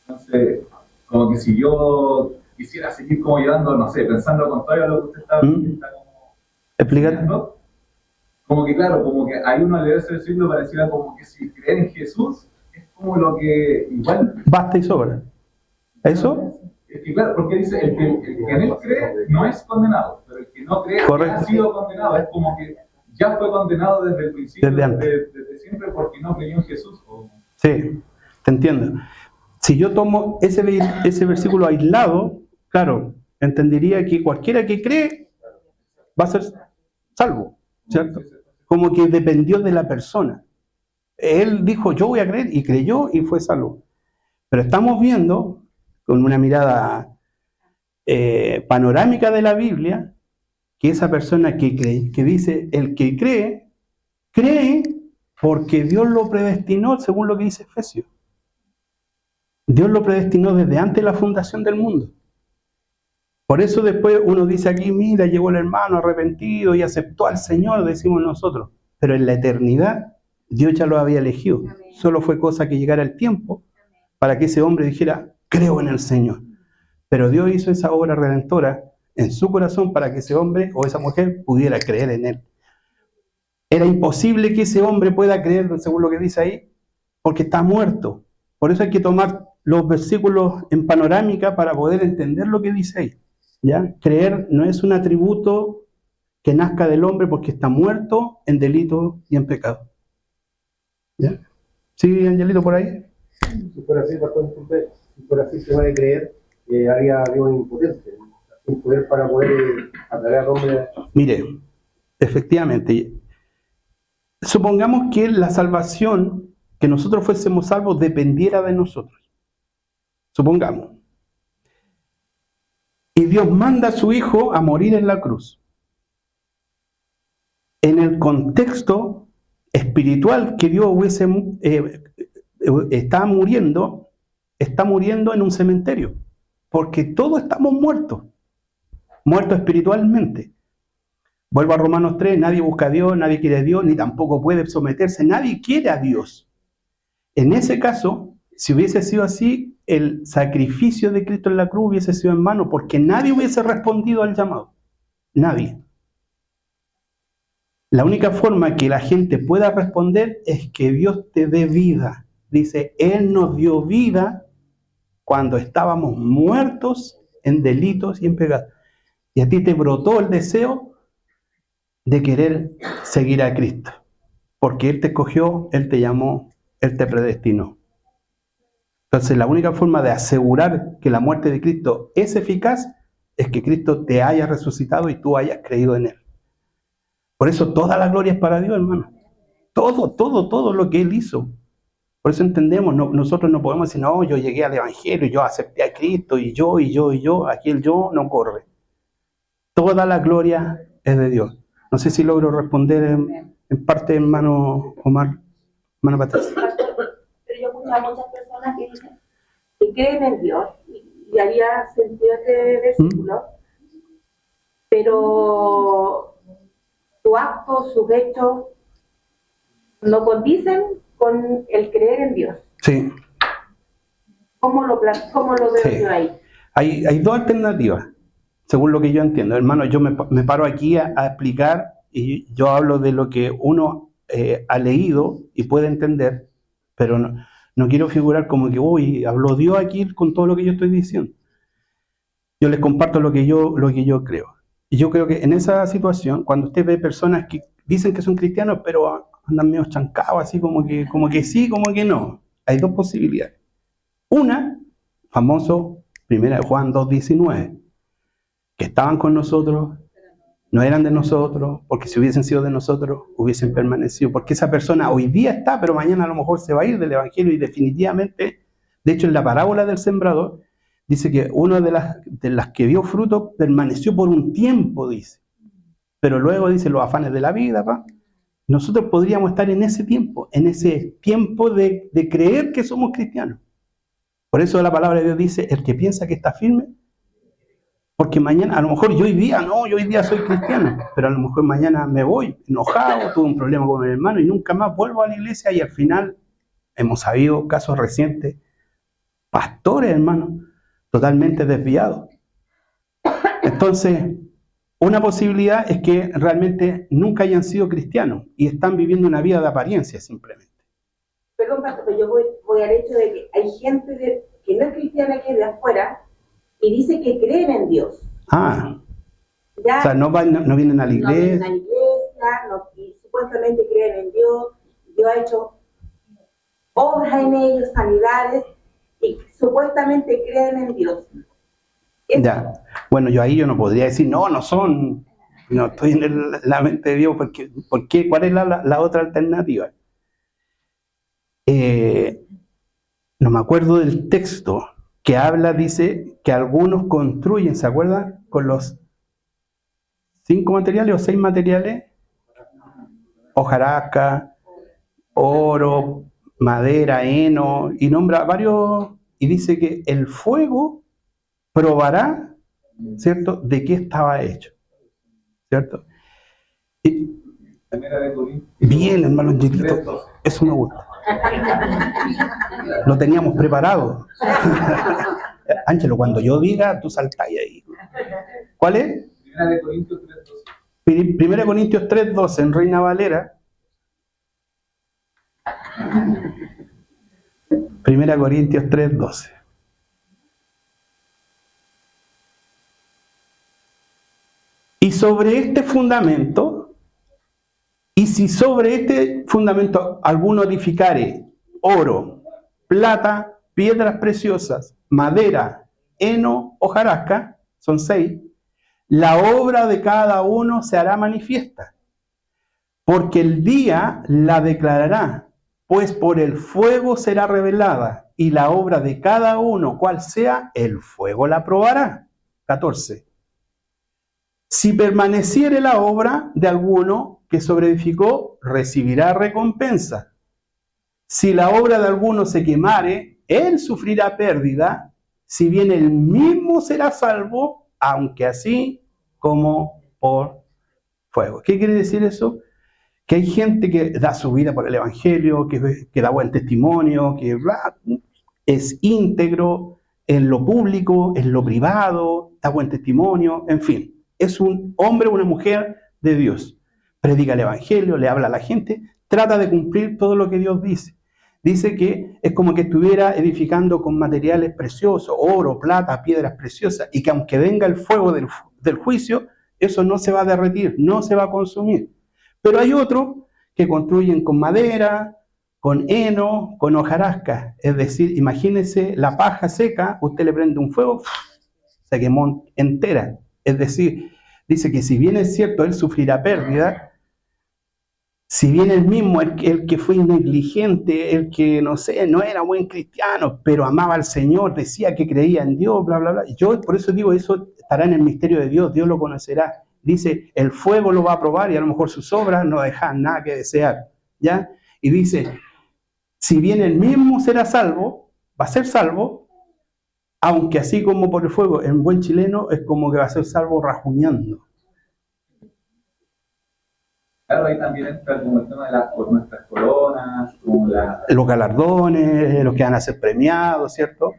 Entonces, como que si yo quisiera seguir como llevando, no sé, pensando contrario a lo que usted está como Explícate. diciendo, como que claro, como que hay uno al leer ese versículo pareciera como que si creer en Jesús es como lo que igual... Basta y sobra. ¿Eso? Es que claro, porque dice, el que en él cree no es condenado, pero el que no cree Correcto. ya ha sido condenado, es como que ya fue condenado desde el principio, Desde antes. desde siempre, porque no creyó en Jesús. Sí, te entiendo. Si yo tomo ese versículo aislado, claro, entendería que cualquiera que cree va a ser salvo, ¿cierto? Como que dependió de la persona. él dijo, yo voy a creer, y creyó y fue salvo. Pero estamos viendo, con una mirada panorámica de la Biblia, que esa persona que cree, que dice, el que cree porque Dios lo predestinó, según lo que dice Efesios. Dios lo predestinó desde antes de la fundación del mundo. Por eso después uno dice aquí, mira, llegó el hermano arrepentido y aceptó al Señor, decimos nosotros. Pero en la eternidad, Dios ya lo había elegido. Solo fue cosa que llegara el tiempo para que ese hombre dijera, creo en el Señor. Pero Dios hizo esa obra redentora en su corazón para que ese hombre o esa mujer pudiera creer en Él. Era imposible que ese hombre pueda creer, según lo que dice ahí, porque está muerto. Por eso hay que tomar los versículos en panorámica para poder entender lo que dice ahí. ¿Ya? Creer no es un atributo que nazca del hombre porque está muerto en delito y en pecado. ¿Ya? ¿Sí, Angelito, por ahí? Si fuera así, si fuera así se puede creer que haría Dios impotente, sin poder para poder atraer al hombre. Mire, efectivamente, supongamos que la salvación, que nosotros fuésemos salvos, dependiera de nosotros. Supongamos. Y Dios manda a su Hijo a morir en la cruz. En el contexto espiritual que Dios está muriendo en un cementerio. Porque todos estamos muertos espiritualmente. Vuelvo a Romanos 3, nadie busca a Dios, nadie quiere a Dios, ni tampoco puede someterse, nadie quiere a Dios. En ese caso, si hubiese sido así, el sacrificio de Cristo en la cruz hubiese sido en vano, porque nadie hubiese respondido al llamado. Nadie. La única forma que la gente pueda responder es que Dios te dé vida. Dice, Él nos dio vida cuando estábamos muertos en delitos y en pecados. Y a ti te brotó el deseo de querer seguir a Cristo. Porque Él te escogió, Él te llamó, Él te predestinó. Entonces la única forma de asegurar que la muerte de Cristo es eficaz es que Cristo te haya resucitado y tú hayas creído en Él. Por eso toda la gloria es para Dios, hermano. Todo lo que Él hizo. Por eso entendemos, nosotros no podemos decir, no, yo llegué al Evangelio, yo acepté a Cristo, y yo, aquí el yo no corre. Toda la gloria es de Dios. No sé si logro responder en parte, hermano Omar, hermano Patricia. Pero yo escucho a muchas personas que dicen que creen en Dios, y haría sentido este versículo, pero sus actos, sus hechos, no condicen con el creer en Dios. Sí. ¿Cómo lo veo yo ahí? Hay dos alternativas, según lo que yo entiendo. Hermano, yo me paro aquí a explicar y yo hablo de lo que uno ha leído y puede entender, pero no quiero figurar como que, uy, habló Dios aquí con todo lo que yo estoy diciendo. Yo les comparto lo que yo creo. Y yo creo que en esa situación, cuando usted ve personas que dicen que son cristianos, pero andan medio chancados, así como que sí, como que no. Hay dos posibilidades. Una, famoso, 1 Juan 2:19, que estaban con nosotros, no eran de nosotros, porque si hubiesen sido de nosotros, hubiesen permanecido. Porque esa persona hoy día está, pero mañana a lo mejor se va a ir del Evangelio y definitivamente, de hecho en la parábola del sembrador, dice que una de las que dio fruto permaneció por un tiempo, dice. Pero luego dice los afanes de la vida, ¿pa? Nosotros podríamos estar en ese tiempo de creer que somos cristianos. Por eso la palabra de Dios dice, el que piensa que está firme, porque mañana, a lo mejor yo hoy día soy cristiano, pero a lo mejor mañana me voy enojado, tuve un problema con el hermano y nunca más vuelvo a la iglesia, y al final hemos sabido casos recientes, pastores, hermano, totalmente desviados. Entonces, una posibilidad es que realmente nunca hayan sido cristianos y están viviendo una vida de apariencia simplemente. Perdón, pastor, pero yo voy al hecho de que hay gente que no es cristiana, que es de afuera, y dice que creen en Dios. Ya, o sea, no vienen a la iglesia. No vienen a la iglesia, y supuestamente creen en Dios. Dios ha hecho obras en ellos, sanidades, y supuestamente creen en Dios. Ya, bueno, yo no podría decir, no estoy en la mente de Dios, porque ¿cuál es la otra alternativa? no me acuerdo del texto que habla, dice que algunos construyen, ¿se acuerdan? Con los 5 materiales o 6 materiales, hojarasca, oro, madera, heno, y nombra varios, y dice que el fuego probará, ¿cierto?, de qué estaba hecho, ¿cierto? Y, Primera de Corintios. bien, hermano Angelito, eso me gusta. Lo teníamos preparado. Ángelo, cuando yo diga, tú saltás ahí. ¿Cuál es? Primera de Corintios 3:12. Primera de Corintios 3:12 en Reina Valera. Primera de Corintios 3:12. Y sobre este fundamento, y si sobre este fundamento alguno edificare oro, plata, piedras preciosas, madera, heno, hojarasca, son 6, la obra de cada uno se hará manifiesta, porque el día la declarará, pues por el fuego será revelada, y la obra de cada uno, cual sea, el fuego la probará. 14. Si permaneciere la obra de alguno que sobreedificó, recibirá recompensa. Si la obra de alguno se quemare, él sufrirá pérdida, si bien él mismo será salvo, aunque así como por fuego. ¿Qué quiere decir eso? Que hay gente que da su vida por el Evangelio, que da buen testimonio, que es íntegro en lo público, en lo privado, da buen testimonio, en fin. Es un hombre o una mujer de Dios. Predica el Evangelio, le habla a la gente, trata de cumplir todo lo que Dios dice. Dice que es como que estuviera edificando con materiales preciosos, oro, plata, piedras preciosas, y que aunque venga el fuego del juicio, eso no se va a derretir, no se va a consumir. Pero hay otros que construyen con madera, con heno, con hojarasca. Es decir, imagínense la paja seca, usted le prende un fuego, se quemó entera. Es decir, dice que si bien es cierto, él sufrirá pérdida, si bien él mismo, el que fue negligente, el que, no sé, no era buen cristiano, pero amaba al Señor, decía que creía en Dios, bla, bla, bla. Yo por eso digo, eso estará en el misterio de Dios, Dios lo conocerá. Dice, el fuego lo va a probar y a lo mejor sus obras no dejan nada que desear, ¿ya? Y dice, si bien él mismo será salvo, va a ser salvo, aunque así como por el fuego, en buen chileno, es como que va a ser salvo rajuñando. Claro, ahí también entra como el tema de nuestras coronas, como los galardones, los que van a ser premiados, ¿cierto?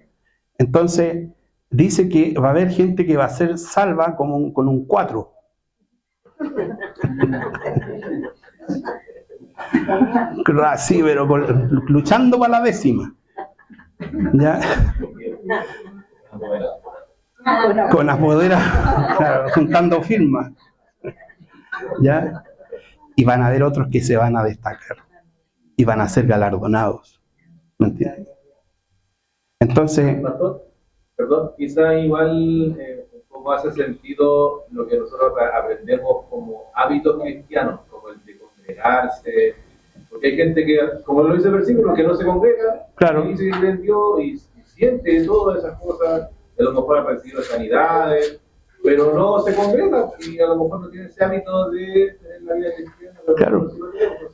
Entonces, dice que va a haber gente que va a ser salva con un 4. Sí, pero luchando para la décima. ¿Ya? Con las boderas, claro, juntando firmas. ¿Ya? Y van a haber otros que se van a destacar y van a ser galardonados. ¿Me entiendes? Entonces, Pastor, perdón, quizá igual un poco hace sentido lo que nosotros aprendemos como hábitos cristianos, como el de congregarse, porque hay gente que, como lo dice el versículo, que no se congrega, claro, y dice que cree en Dios y siente todas esas cosas, a lo mejor ha recibido sanidades, pero no se congrega y a lo mejor no tiene ese hábito de la vida cristiana. Claro.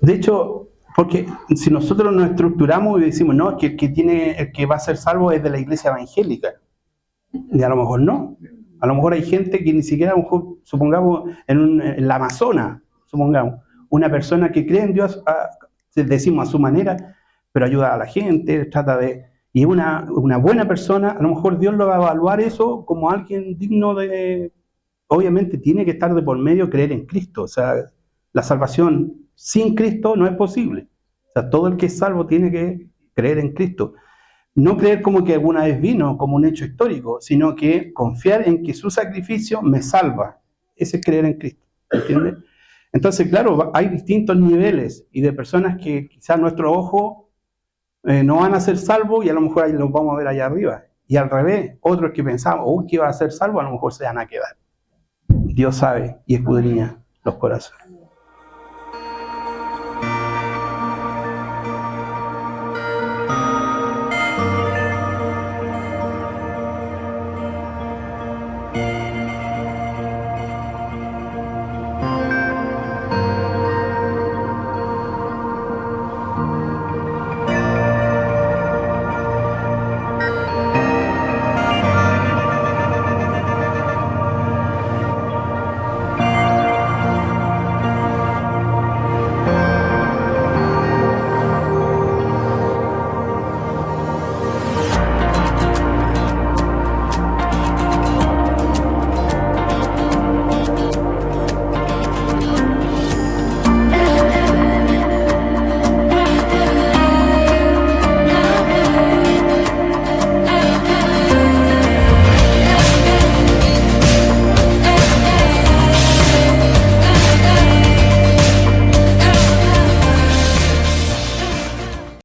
De hecho, porque si nosotros nos estructuramos y decimos, no, que el que va a ser salvo es de la iglesia evangélica, y a lo mejor no. A lo mejor hay gente que ni siquiera, supongamos, en la Amazonas, supongamos, una persona que cree en Dios, decimos a su manera, pero ayuda a la gente, trata de... Y una buena persona, a lo mejor Dios lo va a evaluar eso como alguien digno de... Obviamente tiene que estar de por medio creer en Cristo. O sea, la salvación sin Cristo no es posible. O sea, todo el que es salvo tiene que creer en Cristo. No creer como que alguna vez vino, como un hecho histórico, sino que confiar en que su sacrificio me salva. Ese es creer en Cristo. ¿Entiendes? Entonces, claro, hay distintos niveles y de personas que quizás nuestro ojo no van a ser salvos y a lo mejor ahí los vamos a ver allá arriba. Y al revés, otros que pensamos, que iba a ser salvo, a lo mejor se van a quedar. Dios sabe y escudriña los corazones.